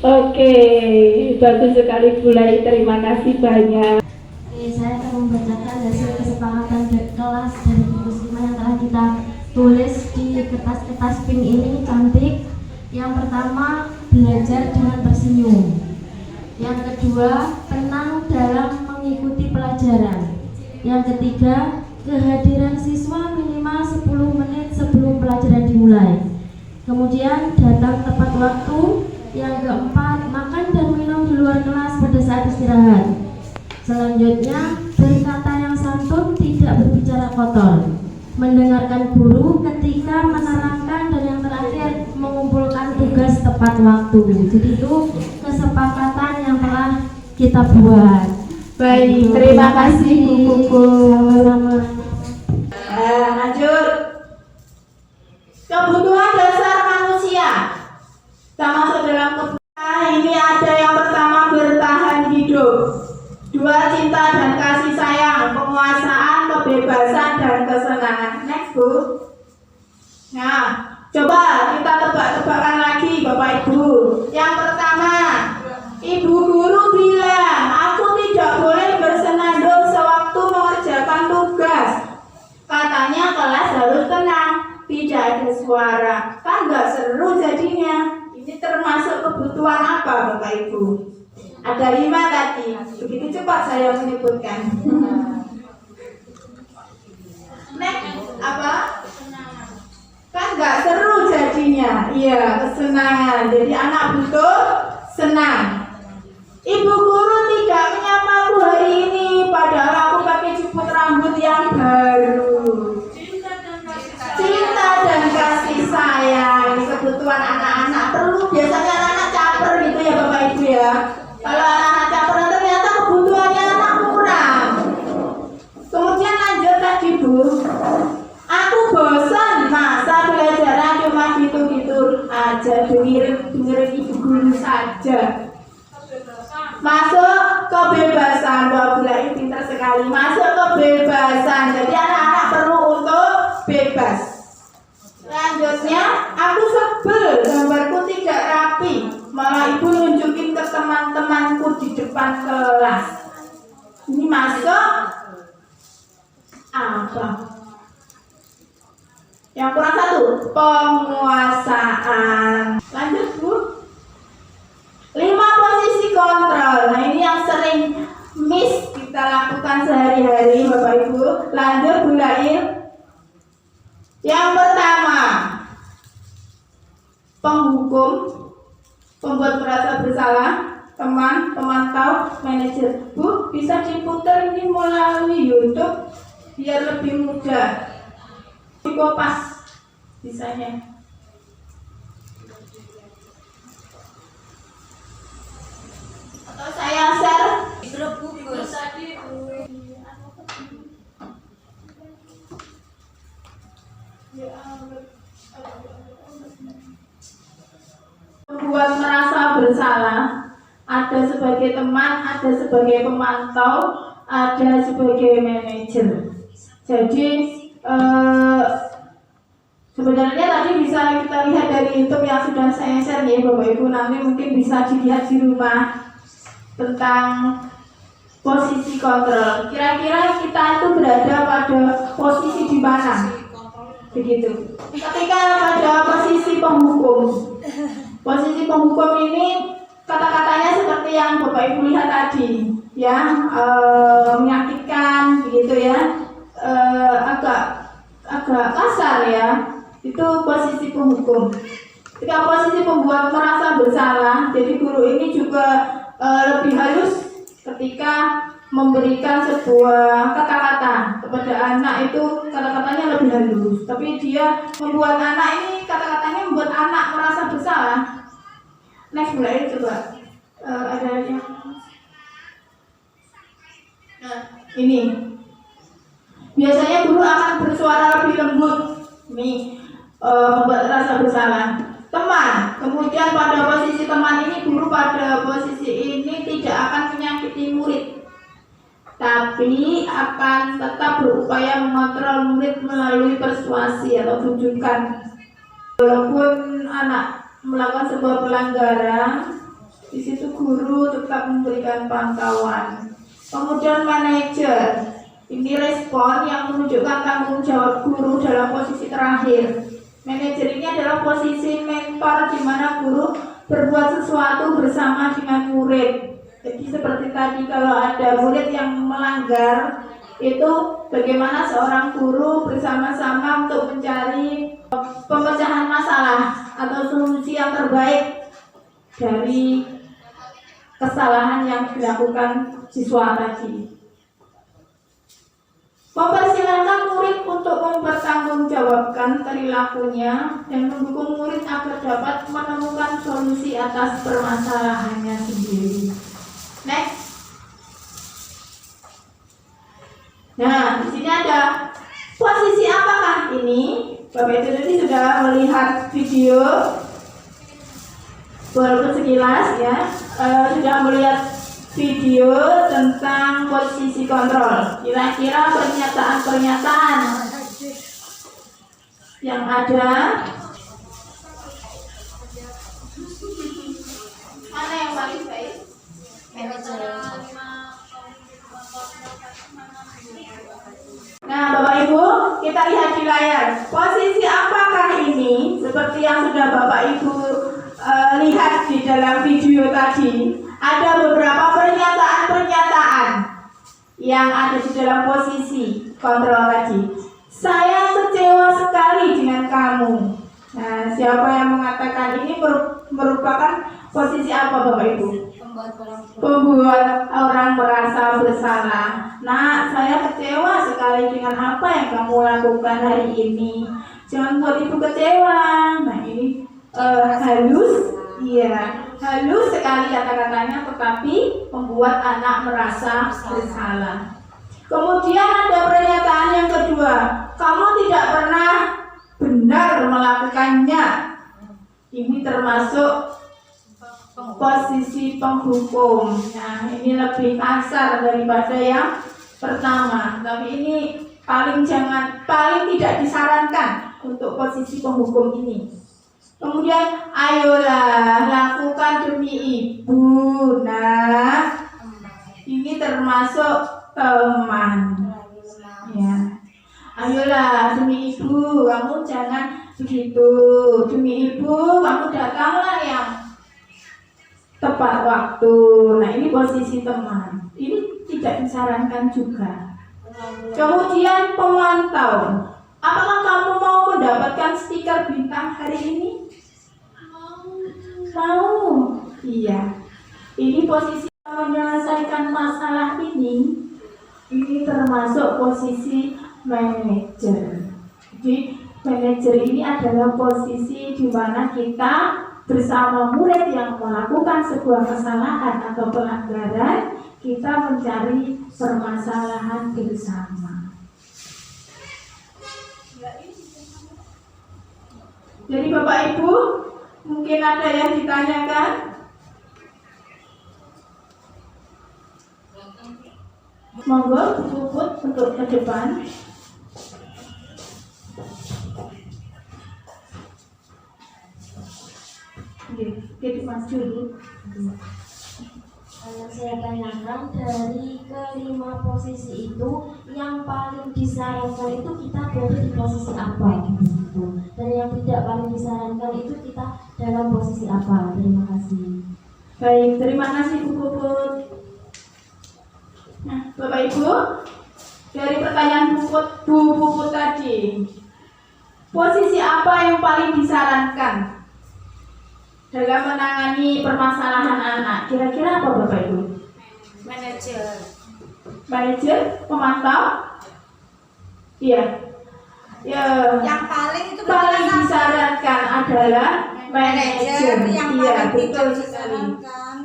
Oke, bagus sekali Bu Lai, terima kasih banyak. Oke, saya akan membacakan hasil kesepakatan kelas dari buku 5 yang telah kita tulis di kertas-kertas pink ini, cantik. Yang pertama, belajar dengan tersenyum. Yang kedua, tenang dalam mengikuti pelajaran. Yang ketiga, kehadiran siswa minimal 10 menit sebelum pelajaran dimulai. Kemudian, datang tepat waktu. Yang keempat, makan dan minum di luar kelas pada saat istirahat. Selanjutnya, berkata yang santun, tidak berbicara kotor, mendengarkan guru ketika menerangkan, dan yang terakhir, mengumpulkan tugas tepat waktu. Jadi itu kesepakatan yang telah kita buat. Baik, terima kasih Bu Kuku. Sama-sama. Lanjut. Kebutuhan dasar manusia. Kita masuk dalam kebutuhan. Ini ada yang pertama, bertahan hidup. 2, cinta dan kasih sayang, penguasaan, kebebasan dan kesenangan. Next Bu. Nah, coba kita tebak-tebakan lagi Bapak Ibu. Yang pertama, Ibu guru bilang, aku tidak boleh bersenandung sewaktu mengerjakan tugas. Katanya kelas harus tenang, tidak ada suara. Kan nggak seru jadinya. Ini termasuk kebutuhan apa Bapak Ibu? Ada 5 tadi. Begitu cepat saya menyebutkan. Next, apa? Kan nggak seru jadinya. Iya, kesenangan. Jadi anak butuh senang. Ibu guru tidak menyapaku hari ini, padahal aku pakai jemput rambut yang baru. Cinta dan kasih sayang, kebutuhan anak-anak perlu. Biasanya anak-anak caper gitu ya Bapak Ibu ya. Kalau anak-anak caper ternyata kebutuhannya anak kurang. Kemudian lanjut lagi Bu. Aku bosan masa belajaran cuma gitu-gitu aja, dengerin ibu guru saja. Masuk kebebasan. Wah, Bu Lai pintar sekali. Masuk kebebasan. Jadi anak-anak perlu untuk bebas. Selanjutnya, aku sebel gambarku tidak rapi, malah ibu nunjukin ke teman-temanku di depan kelas. Ini masuk apa? Yang kurang satu, penguasaan. Lanjut Bu. 5 posisi kontrol. Nah ini yang sering miss kita lakukan sehari-hari Bapak Ibu. Lanjut Bu Lail. Yang pertama, penghukum, pembuat merasa bersalah, teman, pemantau, manajer. Bu, bisa diputar ini melalui YouTube biar lebih mudah. Dikopas bisanya. Atau saya share di grup gugus. Membuat merasa bersalah, ada sebagai teman, ada sebagai pemantau, ada sebagai manajer. Jadi sebenarnya tadi bisa kita lihat dari YouTube yang sudah saya share ya Bapak Ibu. Nanti mungkin bisa dilihat di rumah tentang posisi kontrol. Kira-kira kita itu berada pada posisi di mana? Begitu. Ketika pada posisi penghukum. Posisi penghukum ini kata-katanya seperti yang Bapak Ibu lihat tadi, ya, menyakitkan, begitu ya, agak kasar ya. Itu posisi penghukum. Ketika posisi pembuat merasa bersalah, jadi guru ini juga lebih halus ketika memberikan sebuah kata-kata kepada anak, itu kata-katanya lebih halus. Tapi dia membuat anak ini, kata-katanya membuat anak merasa bersalah. Next mulai coba ada yang ini. Biasanya guru akan bersuara lebih lembut, nih membuat rasa bersalah. Teman, kemudian pada posisi teman ini guru pada posisi ini tidak akan menyakiti murid, tapi akan tetap berupaya mengontrol murid melalui persuasi atau rujukan. Walaupun anak melakukan sebuah pelanggaran, di situ guru tetap memberikan pantauan. Kemudian manajer, ini respon yang menunjukkan tanggung jawab guru dalam posisi terakhir. Manajer ini adalah posisi mentor di mana guru berbuat sesuatu bersama dengan murid. Jadi seperti tadi, kalau ada murid yang melanggar, itu bagaimana seorang guru bersama-sama untuk mencari pemecahan masalah atau solusi yang terbaik dari kesalahan yang dilakukan siswa tadi. Mempersilahkan murid untuk mempertanggungjawabkan perilakunya dan mendukung murid agar dapat menemukan solusi atas permasalahannya sendiri. Next. Nah, di sini ada posisi apakah ini? Bapak Ibu tadi sudah melihat video, walaupun sekilas ya, sudah melihat video tentang posisi kontrol. Kira-kira pernyataan-pernyataan yang ada, mana yang paling baik? Nah, Bapak Ibu, kita lihat di layar. Posisi apakah ini? Seperti yang sudah Bapak Ibu lihat di dalam video tadi, ada beberapa pernyataan-pernyataan yang ada di dalam posisi kontrol tadi. Saya kecewa sekali dengan kamu. Nah, siapa yang mengatakan ini merupakan posisi apa Bapak Ibu? Membuat orang merasa bersalah. Nah, saya kecewa sekali dengan apa yang kamu lakukan hari ini. Jangan buat ibu kecewa. Nah, ini halus, iya, halus sekali kata-katanya, tetapi membuat anak merasa bersalah. Kemudian ada pernyataan yang kedua, kamu tidak pernah benar melakukannya. Ini termasuk posisi penghukum. Nah, ini lebih kasar daripada yang pertama, tapi ini paling tidak disarankan untuk posisi penghukum ini. Kemudian ayolah lakukan demi ibu. Nah, ini termasuk teman. Ya. Ayolah demi ibu, kamu jangan begitu. Demi ibu, kamu datanglah yang tepat waktu. Nah, ini posisi teman. Ini tidak disarankan juga. Kemudian pemantau. Apakah kamu mau mendapatkan stiker bintang hari ini? Mau. Iya. Ini posisi menyelesaikan masalah ini termasuk posisi manajer. Jadi manajer ini adalah posisi di mana kita bersama murid yang melakukan sebuah kesalahan atau pelanggaran, kita mencari permasalahan bersama. Jadi Bapak Ibu, mungkin ada yang ditanyakan? Monggo Puput untuk ke depan. Oke, Mas dulu. Yang saya tanyakan, dari kelima posisi itu yang paling disarankan itu kita berada di posisi apa gitu. Dan yang tidak paling disarankan itu kita dalam posisi apa. Terima kasih. Baik, terima kasih Bu Puput. Nah, Bapak Ibu, dari pertanyaan Bu Puput tadi, posisi apa yang paling disarankan dalam menangani permasalahan anak? Kira-kira apa Bapak Ibu? Manajer. Manajer, pemantau? Iya. Ya. Yang paling itu Paling disarankan adalah manajer. yang Iya, paling betul tidak sekali. disarankan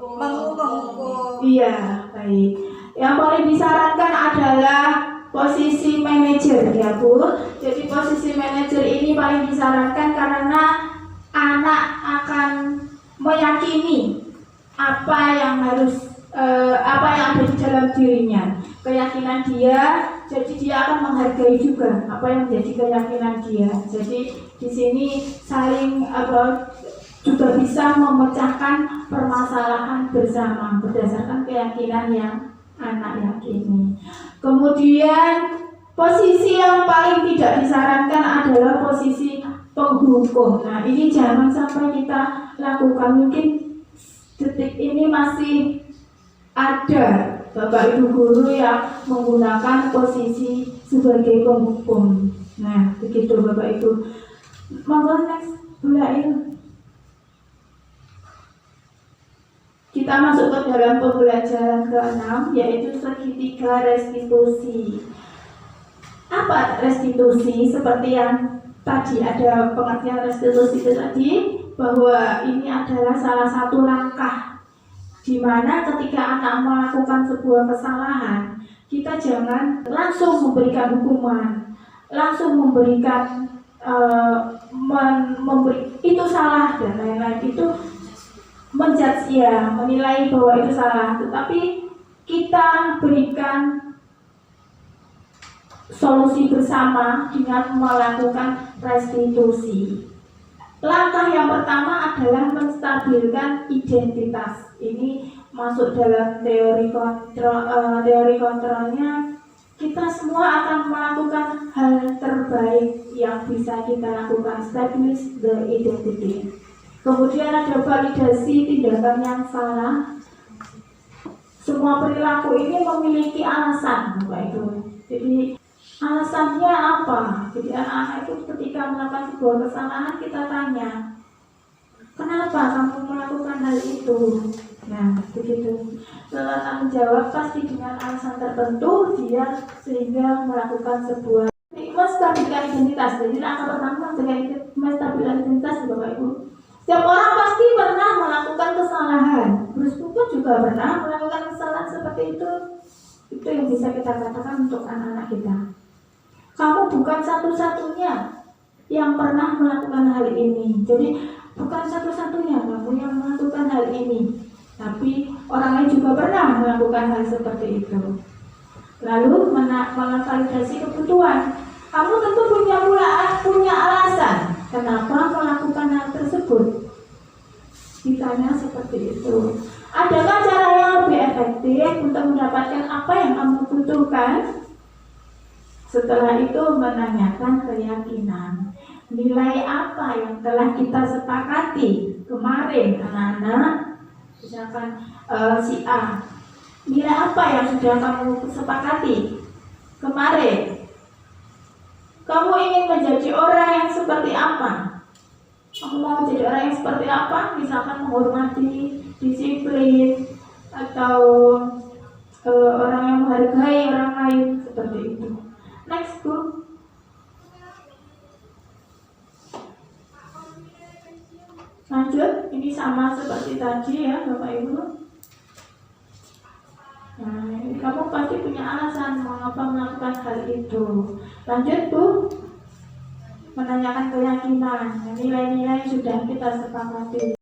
menghukum. Iya, baik. Yang paling disarankan adalah posisi manajer ya Bu. Jadi posisi manajer ini paling disarankan karena anak akan meyakini apa yang ada di dalam dirinya, keyakinan dia. Jadi dia akan menghargai juga apa yang menjadi keyakinan dia. Jadi di sini saling juga bisa memecahkan permasalahan bersama berdasarkan keyakinan yang anak yakini. Kemudian posisi yang paling tidak disarankan adalah posisi penghukum. Nah, ini jangan sampai kita lakukan. Mungkin detik ini masih ada Bapak Ibu guru yang menggunakan posisi sebagai penghukum. Nah, begitu Bapak Ibu. Monggo next bulain. Kita masuk ke dalam pembelajaran ke-6, yaitu segitiga restitusi. Apa restitusi? Seperti yang tadi ada pengertian restitusi itu tadi, bahwa ini adalah salah satu langkah di mana ketika anak melakukan sebuah kesalahan, kita jangan langsung memberikan hukuman, langsung memberikan itu salah dan lain-lain, itu menjudge ya, menilai bahwa itu salah, tetapi kita berikan solusi bersama dengan melakukan restitusi. Langkah yang pertama adalah menstabilkan identitas. Ini masuk dalam teori kontrolnya. Kita semua akan melakukan hal terbaik yang bisa kita lakukan, establish the identity. Kemudian ada validasi tindakan yang salah. Semua perilaku ini memiliki alasan, Bapak Ibu. Jadi alasannya apa? Jadi anak-anak itu ketika melakukan sebuah kesalahan, kita tanya, kenapa kamu melakukan hal itu? Nah, begitu. Setelah menjawab pasti dengan alasan tertentu, dia sehingga melakukan sebuah menstabilkan identitas. Jadi langkah pertama menstabilkan identitas, Bapak Ibu. Setiap orang pasti pernah melakukan kesalahan. Bruce pun juga pernah melakukan kesalahan seperti itu. Itu yang bisa kita katakan untuk anak-anak kita. Kamu bukan satu-satunya yang pernah melakukan hal ini. Jadi bukan satu-satunya kamu yang melakukan hal ini, tapi orang lain juga pernah melakukan hal seperti itu. Lalu validasi kebutuhan. Kamu tentu punya alasan Kenapa melakukan hal tersebut? Ditanya seperti itu. Adakah cara yang lebih efektif untuk mendapatkan apa yang kamu butuhkan? Setelah itu menanyakan keyakinan. Nilai apa yang telah kita sepakati kemarin, anak-anak? Misalkan si A. Nilai apa yang sudah kamu sepakati kemarin? Kamu ingin menjadi orang yang seperti apa? Kamu mau menjadi orang yang seperti apa? Misalkan menghormati, disiplin, atau orang yang menghargai orang lain, seperti itu. Next, Bu. Lanjut, ini sama seperti tadi ya, Bapak Ibu. Nah, ini kamu pasti punya alasan mengapa melakukan hal itu. Lanjut, Bu. Menanyakan keyakinan, nilai-nilai sudah kita sepakati.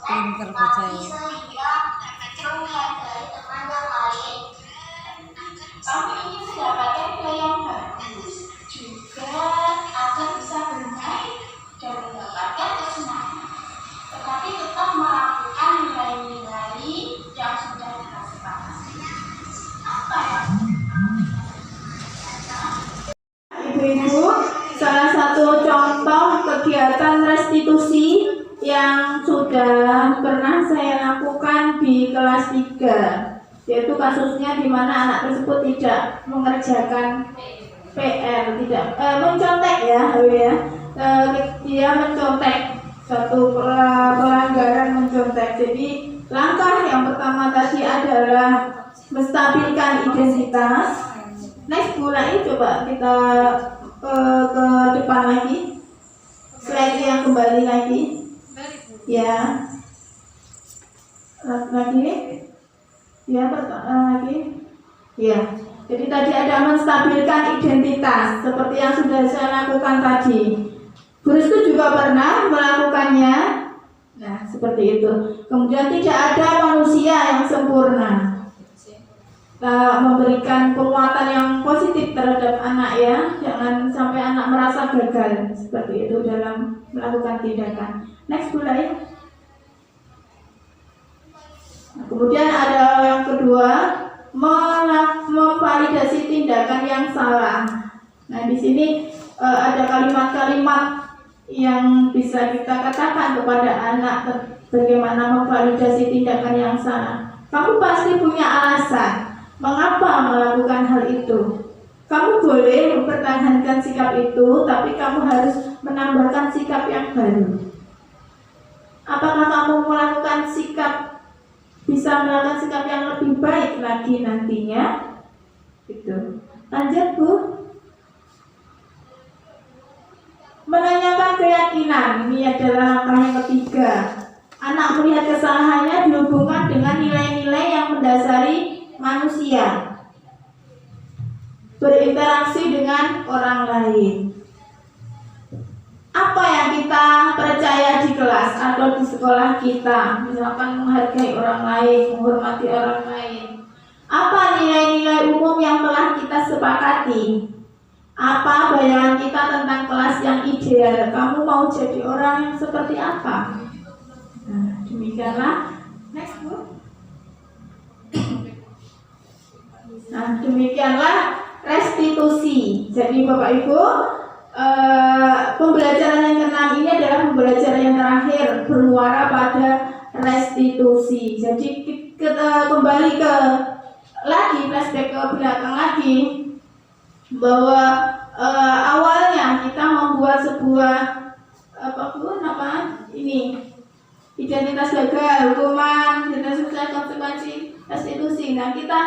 Pinter percaya. Kamu ingin mendapatkan nilai yang bagus, juga agar bisa bermain dan mendapatkan kesenangan. Tetapi tetap melakukan nilai-nilai yang sudah kita sepakati. Apa ya? Ibu-ibu, salah satu contoh kegiatan restitusi yang sudah pernah saya lakukan di kelas 3, yaitu kasusnya di mana anak tersebut tidak mengerjakan PR, tidak mencontek ya, dia mencontek satu pelanggaran mencontek. Jadi langkah yang pertama tadi adalah menstabilkan identitas. Next, mulai coba kita ke depan lagi, slide yang kembali lagi. Ya, lagi, ya, lagi, ya. Jadi tadi ada menstabilkan identitas, seperti yang sudah saya lakukan tadi. Gurusku juga pernah melakukannya. Nah, seperti itu. Kemudian tidak ada manusia yang sempurna. Memberikan penguatan yang positif terhadap anak ya, jangan sampai anak merasa gagal seperti itu dalam melakukan tindakan. Next mulai. Nah, kemudian ada yang kedua, memvalidasi tindakan yang salah. Nah, di sini ada kalimat-kalimat yang bisa kita katakan kepada anak bagaimana memvalidasi tindakan yang salah. Kamu pasti punya alasan mengapa melakukan hal itu. Kamu boleh mempertahankan sikap itu, tapi kamu harus menambahkan sikap yang baru. Apakah kamu bisa melakukan sikap yang lebih baik lagi nantinya? Gitu. Lanjut, Bu. Menanyakan keyakinan, ini adalah langkah yang ketiga. Anak melihat kesalahannya dihubungkan dengan nilai-nilai yang mendasari manusia. Berinteraksi dengan orang lain. Apa yang kita percaya di kelas atau di sekolah kita, misalkan menghargai orang lain, menghormati orang lain. Apa nilai-nilai umum yang telah kita sepakati? Apa bayangan kita tentang kelas yang ideal? Kamu mau jadi orang yang seperti apa? Nah, demikianlah. Next, Bu. Nah, demikianlah restitusi. Jadi Bapak Ibu, pembelajaran yang keenam ini adalah pembelajaran yang terakhir, bermuara pada restitusi. Jadi kembali ke lagi, flashback ke belakang lagi, bahwa awalnya kita membuat sebuah identitas gagal, hukuman, identitas sukses, konsekuensi, restitusi. Nah, kita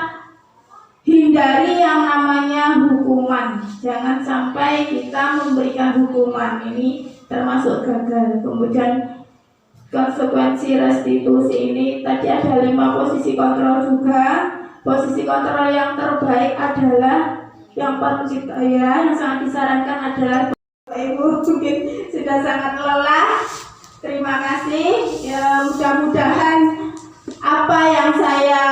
hindari yang namanya hukuman. Jangan sampai kita memberikan hukuman, ini termasuk gagal. Kemudian konsekuensi restitusi ini tadi ada 5 posisi kontrol juga. Posisi kontrol yang terbaik adalah yang yang sangat disarankan adalah Ibu mungkin sudah sangat lelah. Terima kasih. Ya, mudah-mudahan apa yang saya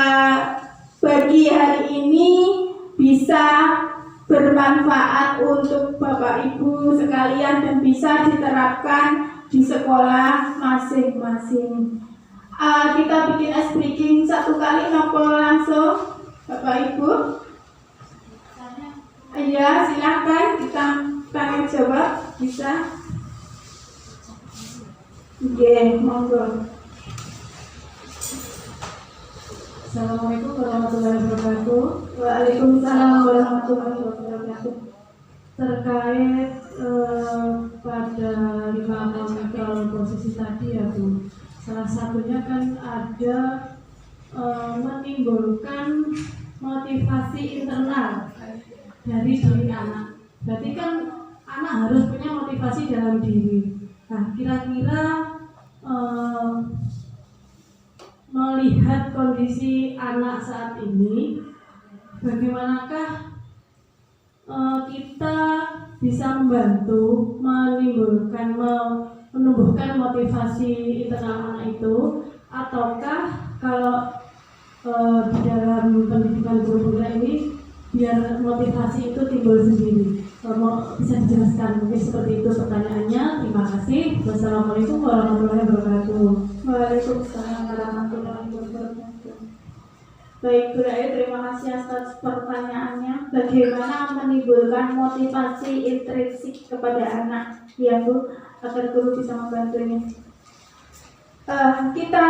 bagi hari ini bisa bermanfaat untuk Bapak Ibu sekalian dan bisa diterapkan di sekolah masing-masing. Kita bikin ice breaking 1 kali, ngobrol langsung Bapak Ibu. Ya, silakan kita tanya jawab, bisa. Oke, monggo. Assalamualaikum warahmatullahi wabarakatuh. Waalaikumsalam warahmatullahi wabarakatuh. Terkait pada 5 kontrol posisi tadi ya Bu, salah satunya kan ada menimbulkan motivasi internal dari diri anak. Berarti kan anak harus punya motivasi dalam diri. Nah, kira-kira melihat kondisi anak saat ini, bagaimanakah kita bisa membantu menumbuhkan motivasi internal anak itu, ataukah kalau di dalam pendidikan guru ini biar motivasi itu timbul sendiri? Bisa dijelaskan mungkin seperti itu pertanyaannya. Terima kasih. Wassalamualaikum warahmatullahi wabarakatuh. Waalaikumsalam warahmatullahi wabarakatuh. Baik Bu Rai, terima kasih atas pertanyaannya. Bagaimana menimbulkan motivasi intrinsik kepada anak? Ya Bu, agar guru bisa membantunya. Kita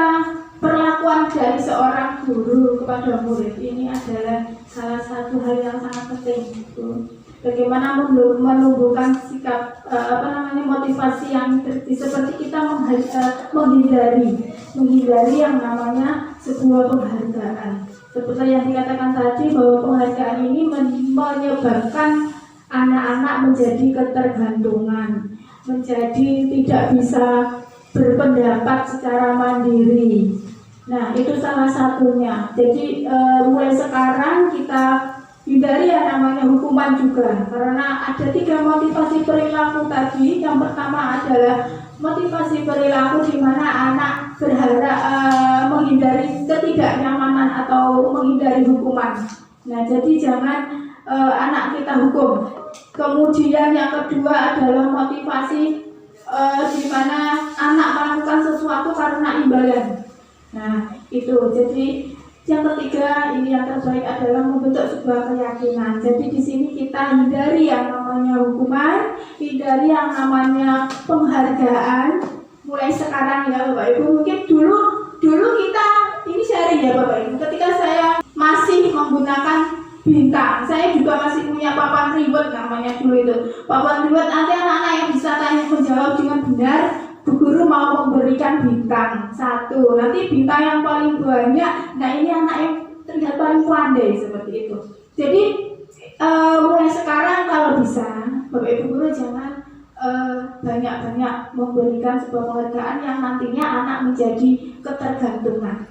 perlakuan dari seorang guru kepada murid ini adalah salah satu hal yang sangat penting, Bu. Bagaimana menumbuhkan sikap motivasi yang seperti kita menghindari yang namanya sebuah penghargaan. Seperti yang dikatakan tadi, bahwa penghargaan ini menyebabkan anak-anak menjadi ketergantungan, menjadi tidak bisa berpendapat secara mandiri. Nah, itu salah satunya. Jadi mulai sekarang kita hindari yang namanya hukuman juga, karena ada 3 motivasi perilaku tadi. Yang pertama adalah motivasi perilaku di mana anak berharap menghindari ketidaknyamanan atau menghindari hukuman. Nah, jadi jangan anak kita hukum. Kemudian yang kedua adalah motivasi di mana anak melakukan sesuatu karena imbalan. Nah, itu. Jadi yang ketiga, ini yang terbaik adalah membentuk sebuah keyakinan. Jadi di sini kita hindari yang namanya hukuman, hindari yang namanya penghargaan. Mulai sekarang ya Bapak Ibu, mungkin dulu kita ini sharing ya Bapak Ibu. Ketika saya masih menggunakan bintang, saya juga masih punya papan reward namanya dulu itu. Papan reward, nanti anak-anak yang bisa tanya menjawab dengan benar, Bu Guru mau memberikan bintang 1. Nanti bintang yang paling banyak, nah ini anak yang terlihat paling pandai seperti itu. Jadi mulai sekarang kalau bisa Bapak Ibu Guru jangan banyak-banyak memberikan sebuah penghargaan yang nantinya anak menjadi ketergantungan.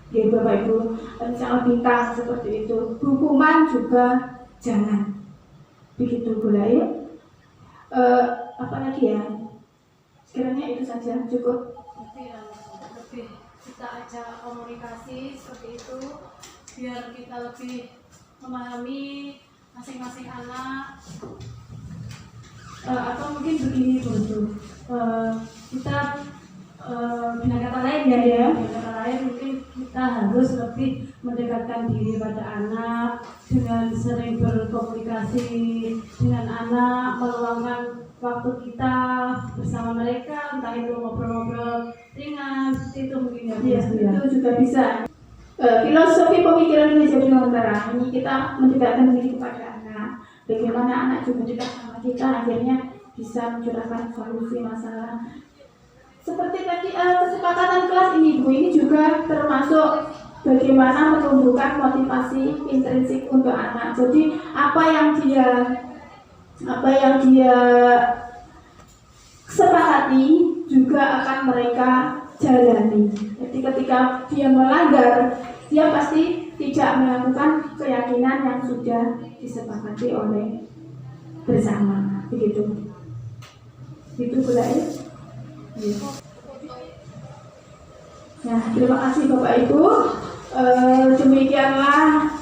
Ya Bapak Ibu, misalnya bintang seperti itu. Hukuman juga jangan. Begitu pula ya. Apa lagi ya? Sekiranya itu saja cukup. Lebih kita ajak komunikasi seperti itu biar kita lebih memahami masing-masing anak. Atau mungkin begini Bu, kita dengan kata lain dengan kata lain mungkin kita harus lebih mendekatkan diri pada anak dengan sering berkomunikasi dengan anak, meluangkan waktu kita bersama mereka, entah itu ngobrol-ngobrol ringan, itu mungkin Ya, itu juga bisa. Filosofi pemikiran gereja Bintara ini kita mendekatkan diri kepada anak. Bagaimana anak juga dekat sama kita, akhirnya bisa mencurahkan solusi masalah. Seperti tadi kesepakatan kelas ini Bu, ini juga termasuk bagaimana menumbuhkan motivasi intrinsik untuk anak. Jadi apa yang dia sepakati juga akan mereka jalani. Jadi ketika dia melanggar, dia pasti tidak melakukan keyakinan yang sudah disepakati oleh bersama. Begitu. Itu pula ya. Nah, terima kasih Bapak Ibu. Demikianlah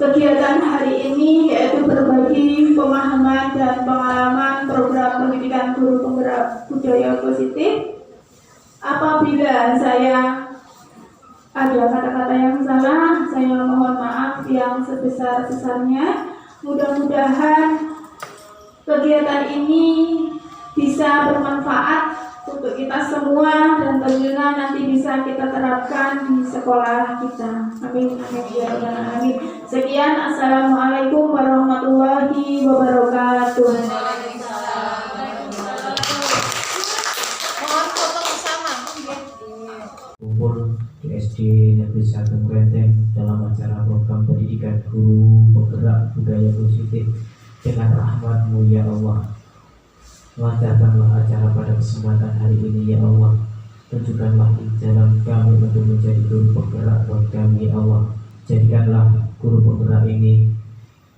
kegiatan hari ini, yaitu berbagi pemahaman dan pengalaman program pendidikan guru penggerak budaya positif. Apabila saya ada kata-kata yang salah, saya mohon maaf yang sebesar-besarnya. Mudah-mudahan kegiatan ini bisa bermanfaat untuk kita semua dan tentunya nanti bisa kita terapkan di sekolah kita. Amin, amin, ya rabbal alamin. Sekian, assalamualaikum warahmatullahi wabarakatuh. Kumpul di SD Negeri 1 Krenteng dalam acara program pendidikan guru penggerak budaya positif. Dengan rahmat-Mu ya Allah, lancarkanlah acara pada kesempatan hari ini ya Allah. Tunjukkanlah jalan kami untuk menjadi guru penggerak buat kami ya Allah. Jadikanlah guru penggerak ini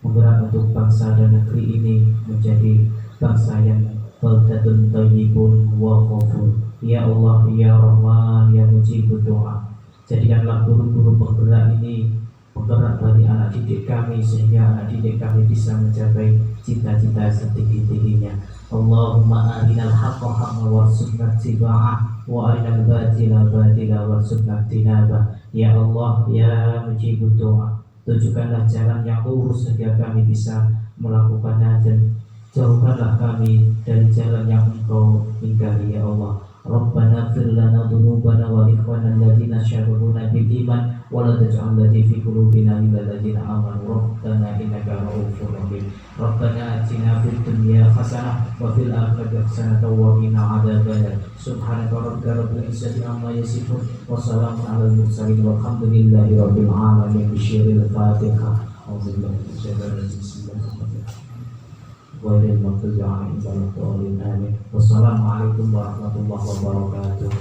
menggerak untuk bangsa dan negeri ini menjadi bangsa yang baldatun thayyibun wa ghafur. Ya Allah, ya Rahman, ya Mujibud doa. Jadikanlah guru-guru penggerak ini penggerak bagi anak didik kami, sehingga anak didik kami bisa mencapai cita-cita setinggi-tingginya. Allahumma arinal haqqa haqqan warzuqna ittiba'ah wa arinal batila batila warzuqna ijtinabah. Ya Allah, ya Mujibud doa, tunjukkanlah jalan yang lurus sehingga kami bisa melakukannya, dan jauhkanlah kami dari jalan yang Engkau ingkari ya Allah. Rabbana ighfir lana dhunubana wa ikhwana alladziina syarruna bil iman wa la taj'al fi qulubina ghillan lil ladzina amanu rabbana innaka ra'ufur rahim. Rabbana atina fid dunya hasanah wa fil akhirati hasanah wa qina adzabannar. Subhanaka rabbil izzati amma yasifun wa salamun 'alal mursalin walhamdulillahi rabbil alamin. Bisyiril Fatihah. Auzubillahi minasyaitonir rajim. Bismillahirrahmanirrahim. Wassalamualaikum warahmatullahi wabarakatuh.